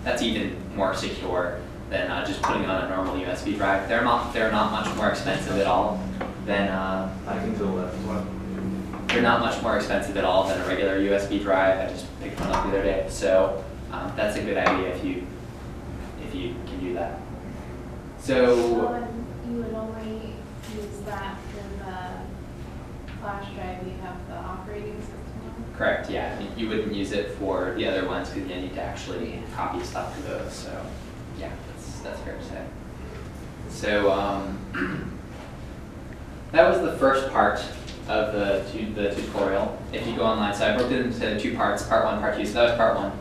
that's even more secure than just putting on a normal USB drive. They're not much more expensive at all than I can go left. they're not much more expensive at all than a regular USB drive. I just picked one up the other day, so that's a good idea if you can do that. So you would only use that for the flash drive you have the operating system on? correct, yeah. I mean, you wouldn't use it for the other ones because you need to actually copy stuff to those. So yeah, that's fair to say. So that was the first part of the tutorial. If you go online, so I broke it into two parts, part one, part two. So that was part one.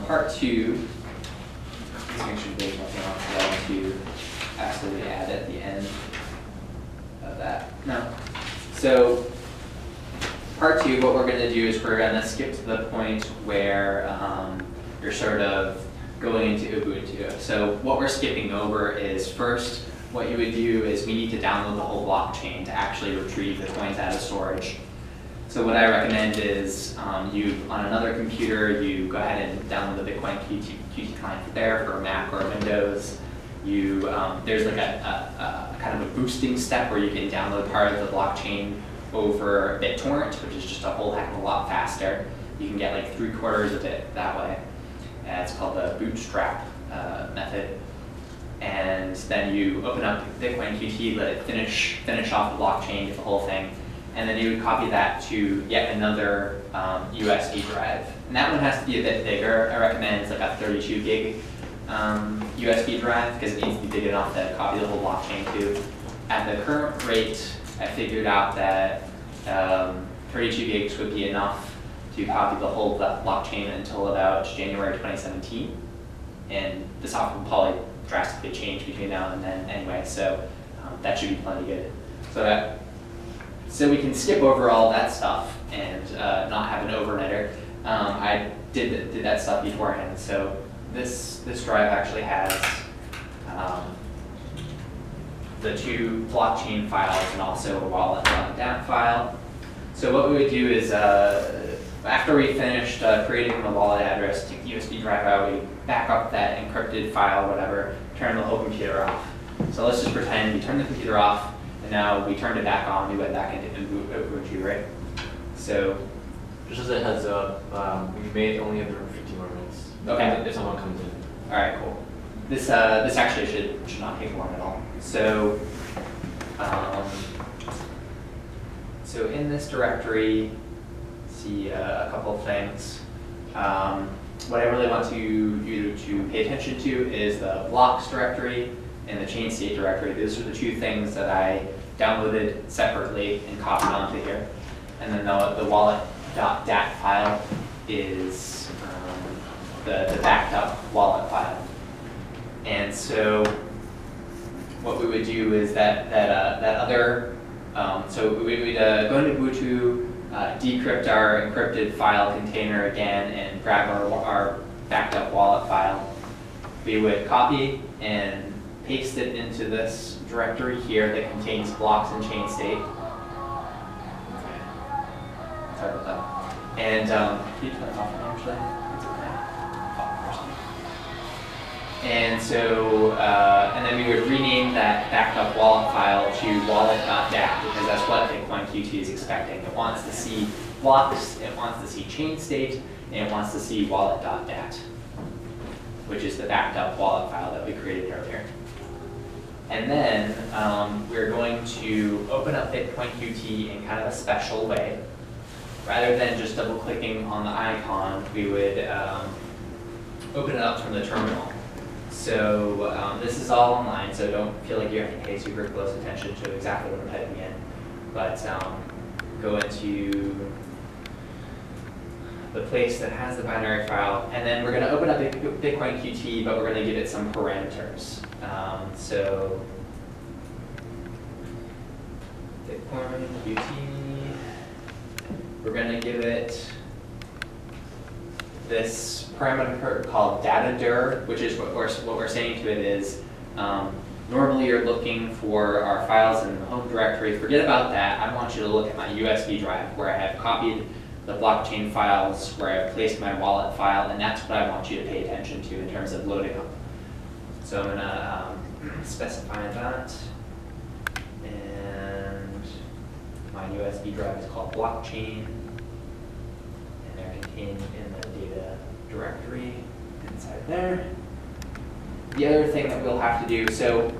Part two, let's make sure there's nothing else that I want to absolutely add at the end of that. No. So part two, what we're going to do is we're going to skip to the point where you're sort of going into Ubuntu. So what we're skipping over is first, what you would do is we need to download the whole blockchain to actually retrieve the coins out of storage. So what I recommend is you, on another computer, you go ahead and download the Bitcoin Qt client there for Mac or Windows. You, there's like a kind of a boosting step where you can download part of the blockchain over BitTorrent, which is just a whole heck of a lot faster. You can get like 3/4 of it that way. It's called the bootstrap method. And then you open up Bitcoin Qt, let it finish off the blockchain, get the whole thing, and then you would copy that to yet another USB drive. And that one has to be a bit bigger. I recommend it's like a 32 gig USB drive because it needs to be big enough to copy the whole blockchain to. At the current rate, I figured out that 32 gigs would be enough to copy the whole blockchain until about January 2017. And the software will probably drastically change between now and then anyway, so that should be plenty good. So we can skip over all that stuff and not have an overnighter. I did that stuff beforehand, so this drive actually has the 2 blockchain files and also a wallet.dat file. So what we would do is, after we finished creating the wallet address, take the USB drive out, we back up that encrypted file, whatever, turn the whole computer off. So let's just pretend we turned the computer off, and now we turned it back on, we went back into Ubuntu, right? So, Just as a heads up, we may only have 15 more minutes. Okay. If someone comes in. all right, cool. This actually should not take long at all. So, so in this directory, see a couple of things. What I really want you to pay attention to is the blocks directory and the chain state directory. Those are the 2 things that I downloaded separately and copied onto here. And then the wallet.dat file is the backed up wallet file. And so what we would do is that other, so we would go into Ubuntu, decrypt our encrypted file container again, and grab our backed up wallet file. We would copy and paste it into this directory here that contains blocks and chain state. Sorry about that. And can you turn that off for me, actually? It's okay. And so, and then we would rename that backed up wallet file to wallet.dat, because that's what Bitcoin Qt is expecting. It wants to see blocks, it wants to see chain state, and it wants to see wallet.dat, which is the backed up wallet file that we created earlier. And then we're going to open up Bitcoin Qt in kind of a special way. Rather than just double clicking on the icon, we would open it up from the terminal. So this is all online, so don't feel like you have to pay super close attention to exactly what I'm typing in. But go into the place that has the binary file, and then we're going to open up Bitcoin Qt, but we're going to give it some parameters. So Bitcoin Qt, we're going to give it this parameter called datadir, which is what we're saying to it is, normally you're looking for our files in the home directory. Forget about that. I want you to look at my USB drive where I have copied the blockchain files, where I've placed my wallet file, and that's what I want you to pay attention to in terms of loading up. So I'm going to specify that, and my USB drive is called blockchain, and they're contained in the data directory inside there. The other thing that we'll have to do, so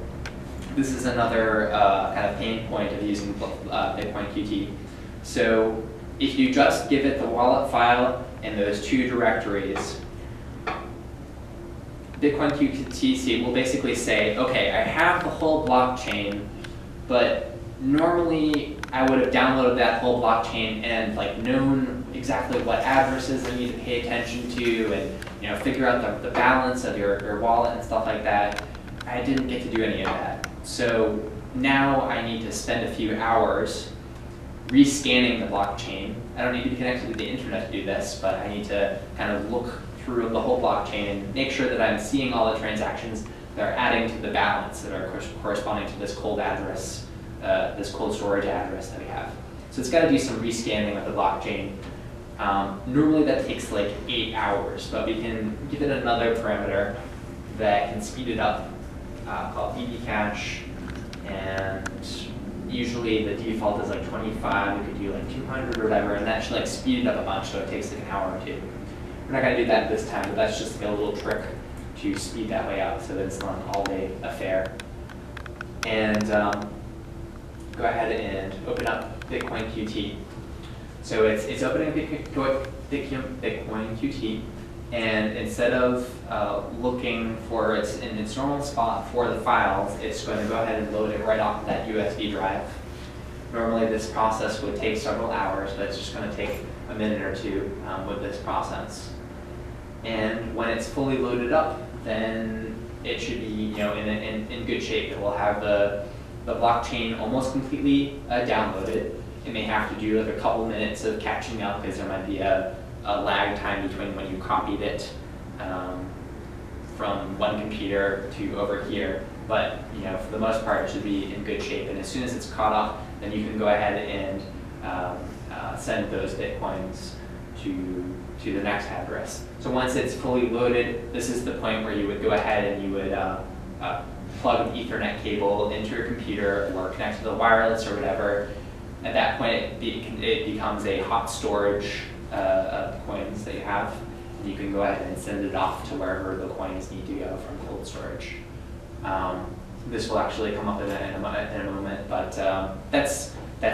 this is another kind of pain point of using Bitcoin Qt. So if you just give it the wallet file and those 2 directories, Bitcoin Qt will basically say, okay, I have the whole blockchain, but normally I would have downloaded that whole blockchain and like known exactly what addresses I need to pay attention to, and figure out the balance of your wallet and stuff like that. I didn't get to do any of that. So now I need to spend a few hours rescanning the blockchain. I don't need to be connected to the internet to do this, but I need to kind of look through the whole blockchain and make sure that I'm seeing all the transactions that are adding to the balance that are corresponding to this cold address, this cold storage address that we have. So it's got to do some rescanning of the blockchain. Normally that takes like 8 hours, but we can give it another parameter that can speed it up, called dbcache, and usually the default is like 25, we could do like 200 or whatever, and that should like speed it up a bunch, so it takes like an hour or 2. We're not going to do that this time, but that's just like a little trick to speed that way up so that it's not an all-day affair. And go ahead and open up Bitcoin Qt. So it's opening Bitcoin Qt, and instead of looking for its in its normal spot for the files, it's going to go ahead and load it right off of that USB drive. Normally this process would take several hours, but it's just going to take a minute or 2 with this process. And when it's fully loaded up, then it should be in good shape. It will have the blockchain almost completely downloaded. It may have to do like a couple minutes of catching up because there might be a lag time between when you copied it from one computer to over here. But for the most part, it should be in good shape. And as soon as it's caught up, then you can go ahead and send those Bitcoins to the next address. So once it's fully loaded, this is the point where you would go ahead and you would plug an Ethernet cable into your computer or connect to the wireless or whatever. At that point, it becomes a hot storage of coins that you have. And you can go ahead and send it off to wherever the coins need to go from cold storage. This will actually come up in a moment, but that's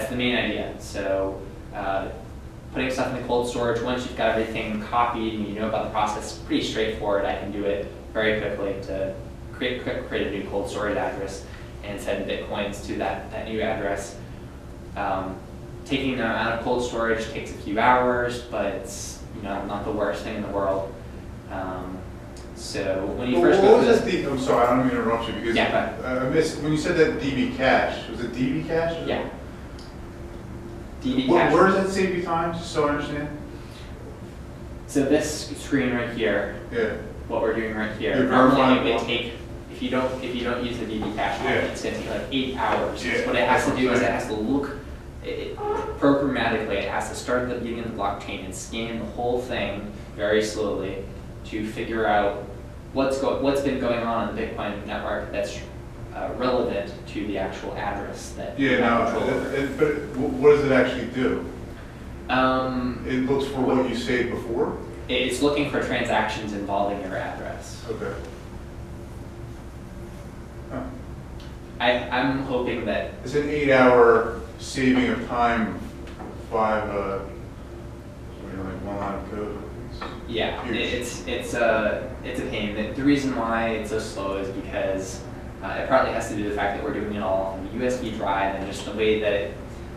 the main idea. So putting stuff in the cold storage, once you've got everything copied and you know about the process, pretty straightforward. I can do it very quickly to create a new cold storage address and send Bitcoins to that new address. Taking them out of cold storage takes a few hours, but it's not the worst thing in the world. So when you first go what through was I'm sorry, I don't mean to interrupt you because I missed when you said that DB cache. Was it DB cache? Yeah. DB cache. Where does that save you time? Just so I understand. So this screen right here, Yeah. what we're doing right here, You're normally verifying it would one. take, if you don't use the DB cache, Yeah. it's going to take like 8 hours. Yeah, What it has to that's do what is I'm it has to look programmatically. It has to start at the beginning of the blockchain and scan the whole thing very slowly to figure out what's been going on in the Bitcoin network that's relevant to the actual address that you have control over. But what does it actually do? Um, It looks for what you saved before? It's looking for transactions involving your address. Okay. Huh. I'm hoping that, It's an 8-hour saving of time, 5, like 1 line of code. yeah, Huge. it's a pain. The reason why it's so slow is because it partly has to do with the fact that we're doing it all on the USB drive and just the way that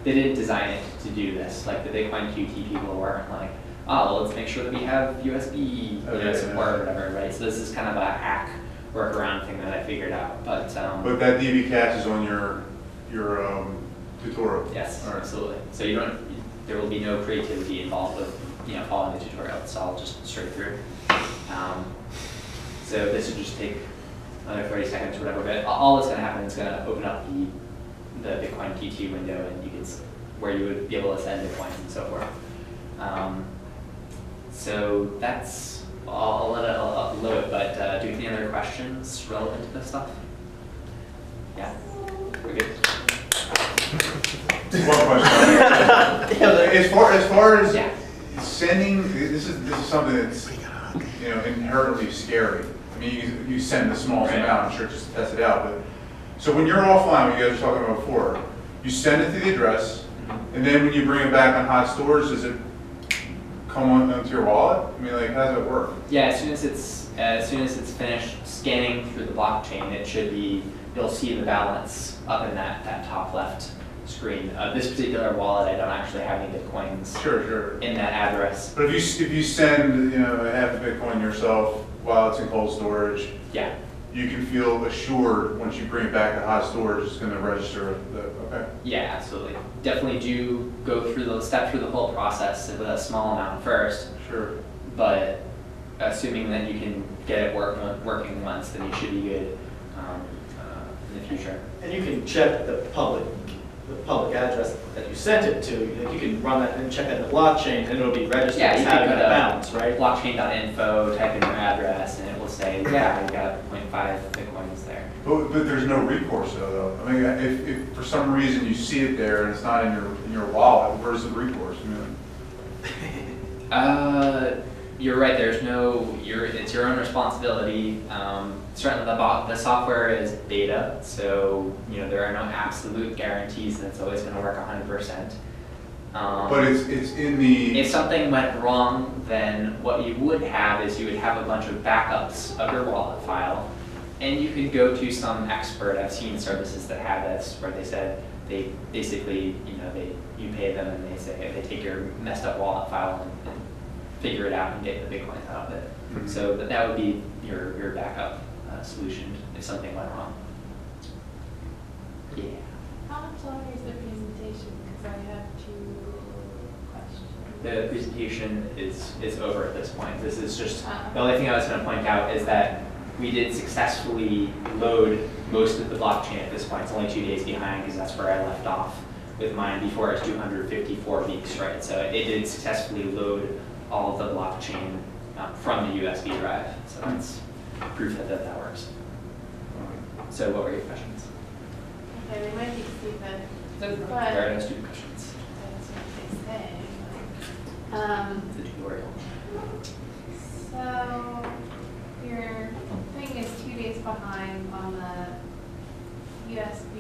they didn't design it to do this. Like the Bitcoin QT people weren't like, oh, well, let's make sure that we have USB support or whatever, right? So this is kind of a hack workaround thing that I figured out. But But that DB cache is on your tutorial? yes, All right. absolutely. So there will be no creativity involved with following the tutorial. It's all just straight through. So this will just take another 30 seconds or whatever. But all that's going to happen is going to open up the Bitcoin PT window, and where you would be able to send Bitcoins and so forth. So that's I'll let it load. But do you have any other questions relevant to this stuff? Yeah, we're good. One question. As far as Yeah. sending, this is something that's inherently scary. I mean, you send a small Right. amount, I'm sure, just to test it out. But so when you're offline, what you guys were talking about before, you send it to the address, and then when you bring it back on hot storage, does it come onto your wallet? I mean, like, how does it work? Yeah, as soon as it's finished scanning through the blockchain, you'll see the balance up in that top left screen. This particular wallet, I don't actually have any Bitcoins Sure. in that address. But if you send half a Bitcoin yourself while it's in cold storage, Yeah, you can feel assured once you bring it back to hot storage, it's going to register. Okay. yeah, absolutely. Definitely do go through the whole process with a small amount first, Sure. but assuming that you can get it working once, then you should be good in the future. And you can check the public address that you sent it to. Like, you can run that and check that in the blockchain, and it'll be registered Yeah, as you can having go that to balance, right? blockchain.info, type in your address, and it will say, yeah, you got 0.5 Bitcoins there. But there's no recourse though. I mean, if for some reason you see it there and it's not in your wallet, where's the recourse? I mean, You're right. It's your own responsibility. Certainly, the software is beta, so there are no absolute guarantees that it's always going to work 100%. but it's in the. If something went wrong, then what you would have is you would have a bunch of backups of your wallet file, and you could go to some expert. I've seen services that have this, where they said they basically, you pay them and they take your messed up wallet file and figure it out and get the Bitcoins out of it. Mhm. So that would be your backup solution if something went wrong. Yeah. How much longer is the presentation? Because I have 2 questions. The presentation is over at this point. This is just, the only thing I was going to point out is that we did successfully load most of the blockchain at this point. It's only 2 days behind because that's where I left off with mine before. It's 254 weeks, right? So it did successfully load all of the blockchain from the USB drive. So that's proof that that works. So what were your questions? Okay, they might be stupid, There but are no stupid questions. that's what they say. It's a tutorial. So your thing is 2 days behind on the USB.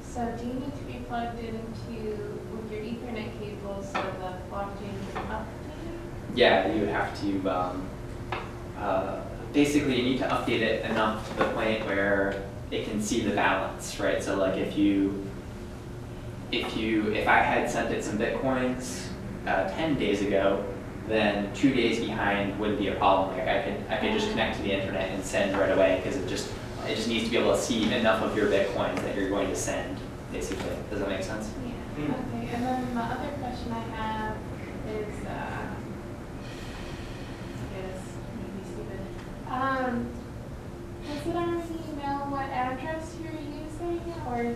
So do you need to be plugged into with your Ethernet cable so the blockchain can update? Yeah, you have to, basically you need to update it enough to the point where it can see the balance, right? So like if I had sent it some Bitcoins 10 days ago, then 2 days behind wouldn't be a problem. Like I could just connect to the internet and send right away because it just needs to be able to see enough of your Bitcoins that you're going to send, basically. Does that make sense? Yeah, okay, and then the other question I have is, I guess, maybe stupid. Does it already know what address you're using, or?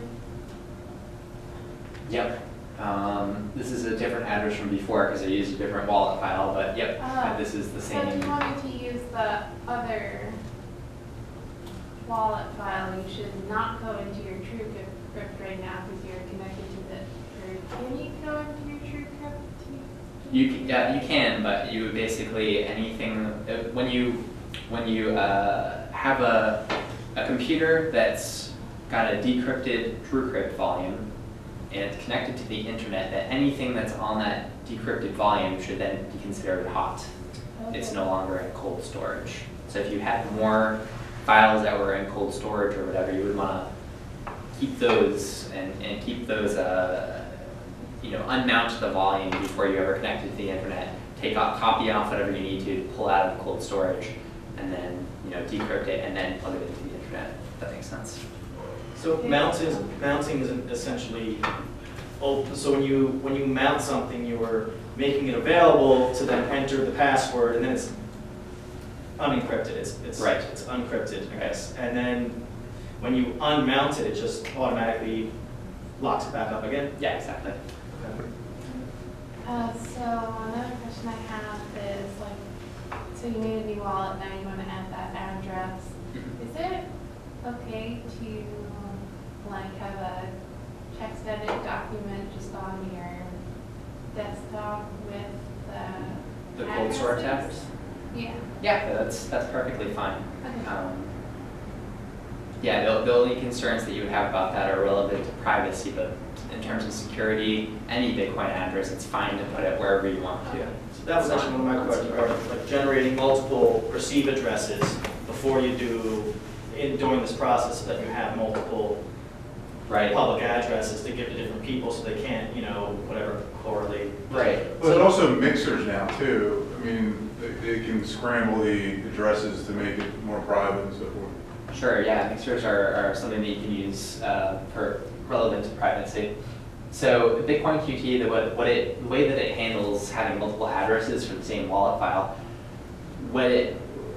Yep. This is a different address from before because I used a different wallet file, but yep, this is the So if same. you wanted to use the other wallet file, you should not go into your TrueCrypt right now because you're connected to the, or can you go into your TrueCrypt? You can, but you would basically anything when you have a computer that's got a decrypted TrueCrypt volume and it's connected to the internet, that anything that's on that decrypted volume should then be considered hot. It's no longer in cold storage. So if you had more files that were in cold storage or whatever, you would want to keep those and keep those unmount the volume before you ever connect it to the internet. Copy off whatever you need to pull out of cold storage, and then decrypt it and then plug it into the internet. If that makes sense. So mounting is essentially, so when you mount something, you are making it available to then enter the password, and then it's unencrypted. It's Right. It's unencrypted, I guess. And then when you unmount it, it just automatically locks it back up again. Yeah, exactly. So another question I have is like, so you need a new wallet, now you want to add that address. Is it okay to like have a text edit document just on your desktop with The cold storage addresses? address? Yeah. Yeah, that's perfectly fine. Okay. Yeah, the only concerns that you would have about that are relevant to privacy, but in terms of security, any Bitcoin address, it's fine to put it wherever you want to. So that was actually one of my questions, like generating multiple receive addresses before you during this process, so that you have multiple Right. public addresses to give to different people so they can't, whatever, correlate. Right. Well, there's also mixers now too. I mean, they can scramble the addresses to make it more private and so forth. Sure, yeah, mixers are something that you can use for relevant to privacy. So Bitcoin QT, the way that it handles having multiple addresses for the same wallet file,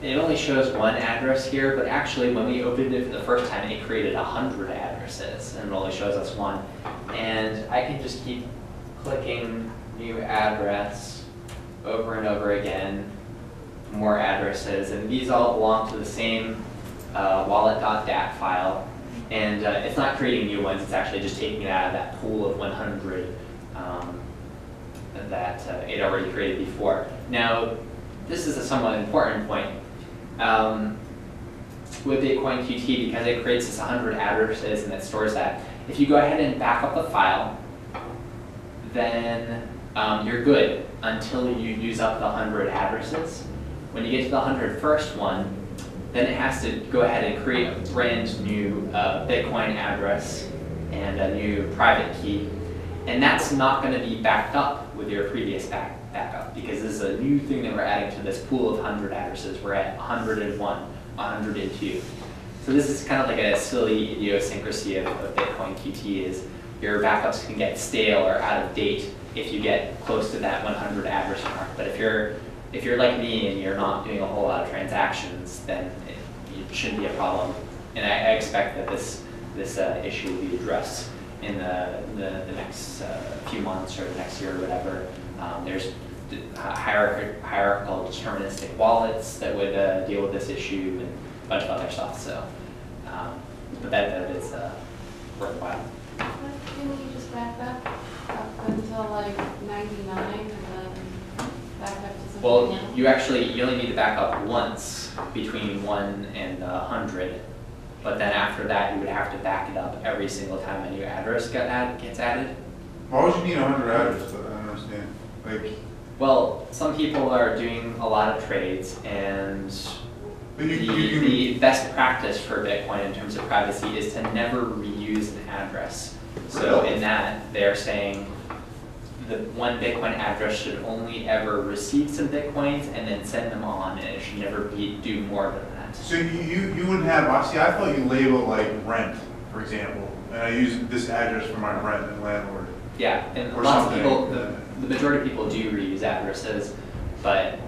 it only shows one address here, but actually when we opened it for the first time, it created 100 addresses, and it only shows us one. And I can just keep clicking new address over and over again, more addresses, and these all belong to the same wallet.dat file. And it's not creating new ones, it's actually just taking it out of that pool of 100 that it already created before. Now, this is a somewhat important point. With Bitcoin QT, because it creates this 100 addresses and it stores that, if you go ahead and back up the file, then you're good until you use up the 100 addresses. When you get to the 101st one, then it has to go ahead and create a brand new Bitcoin address and a new private key. And that's not going to be backed up with your previous backup, because this is a new thing that we're adding to this pool of 100 addresses. We're at 101, 102. So this is kind of like a silly idiosyncrasy of Bitcoin QT, is your backups can get stale or out of date if you get close to that 100 address mark. But if you're if you're like me and you're not doing a whole lot of transactions, then it shouldn't be a problem. And I expect that this issue will be addressed in the next few months or the next year or whatever. There's hierarchical deterministic wallets that would deal with this issue and a bunch of other stuff. So, but that is worthwhile. Can you just back up until like 99 and then back up to something Well, else? you only need to back up once between 1 and 100, but then after that you would have to back it up every single time a new address gets added. Why would you need 100 addresses? I don't understand. Like, Well, some people are doing a lot of trades, and but you can. the best practice for Bitcoin in terms of privacy is to never reuse an address. So Really? in that, they're saying the one Bitcoin address should only ever receive some Bitcoins and then send them on, and it should never do more than that. So you wouldn't have, see, I thought you label like rent, for example, and I use this address for my rent and landlord. Yeah, and Or lots of something. people, the majority of people do reuse addresses, but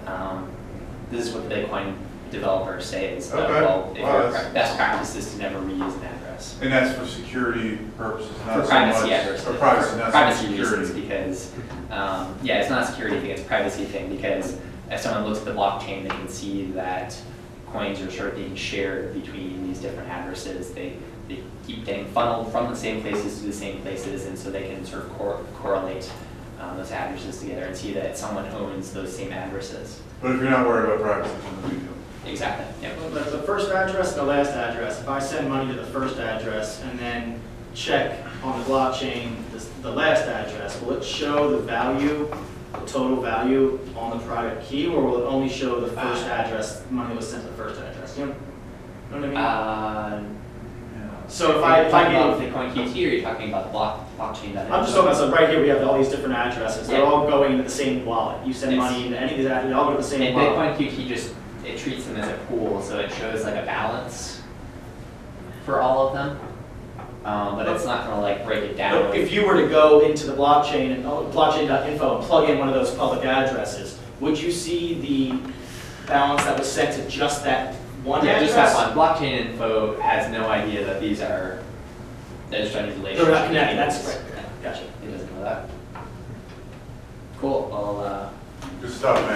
this is what the Bitcoin developers say is, Okay. well, if Wow, your that's- best practice is to never reuse an address. And that's for security purposes, not For so privacy much. addresses. For privacy, For not so much privacy security. reasons, because, yeah, it's not a security thing, it's a privacy thing, because if someone looks at the blockchain, they can see that coins are sort of being shared between these different addresses. They keep getting funneled from the same places to the same places, and so they can sort of correlate those addresses together and see that someone owns those same addresses. But if you're not worried about privacy, it's no big deal. Exactly, yeah. But the first address and the last address, if I send money to the first address and then check on the blockchain the last address, will it show the value, the total value on the private key, or will it only show the first address, money was sent to the first address? You know what I mean? So if I talking about gave, Bitcoin QT, or are you talking about blockchain? I'm just talking about, so right here we have all these different addresses, they're Yeah. all going into the same wallet. You send Yes. money into any of these addresses, they all go to the same And wallet. Bitcoin QT it treats them as a pool, so it shows like a balance for all of them. But it's not gonna like break it down. But if you were to go into the blockchain and blockchain.info and plug in one of those public addresses, would you see the balance that was sent to just that one Yeah, address? just that one. Blockchain info has no idea that these are, they're just trying to relationship. They're not connected, that's right, gotcha. It doesn't know that. Cool, well, Good stuff, man.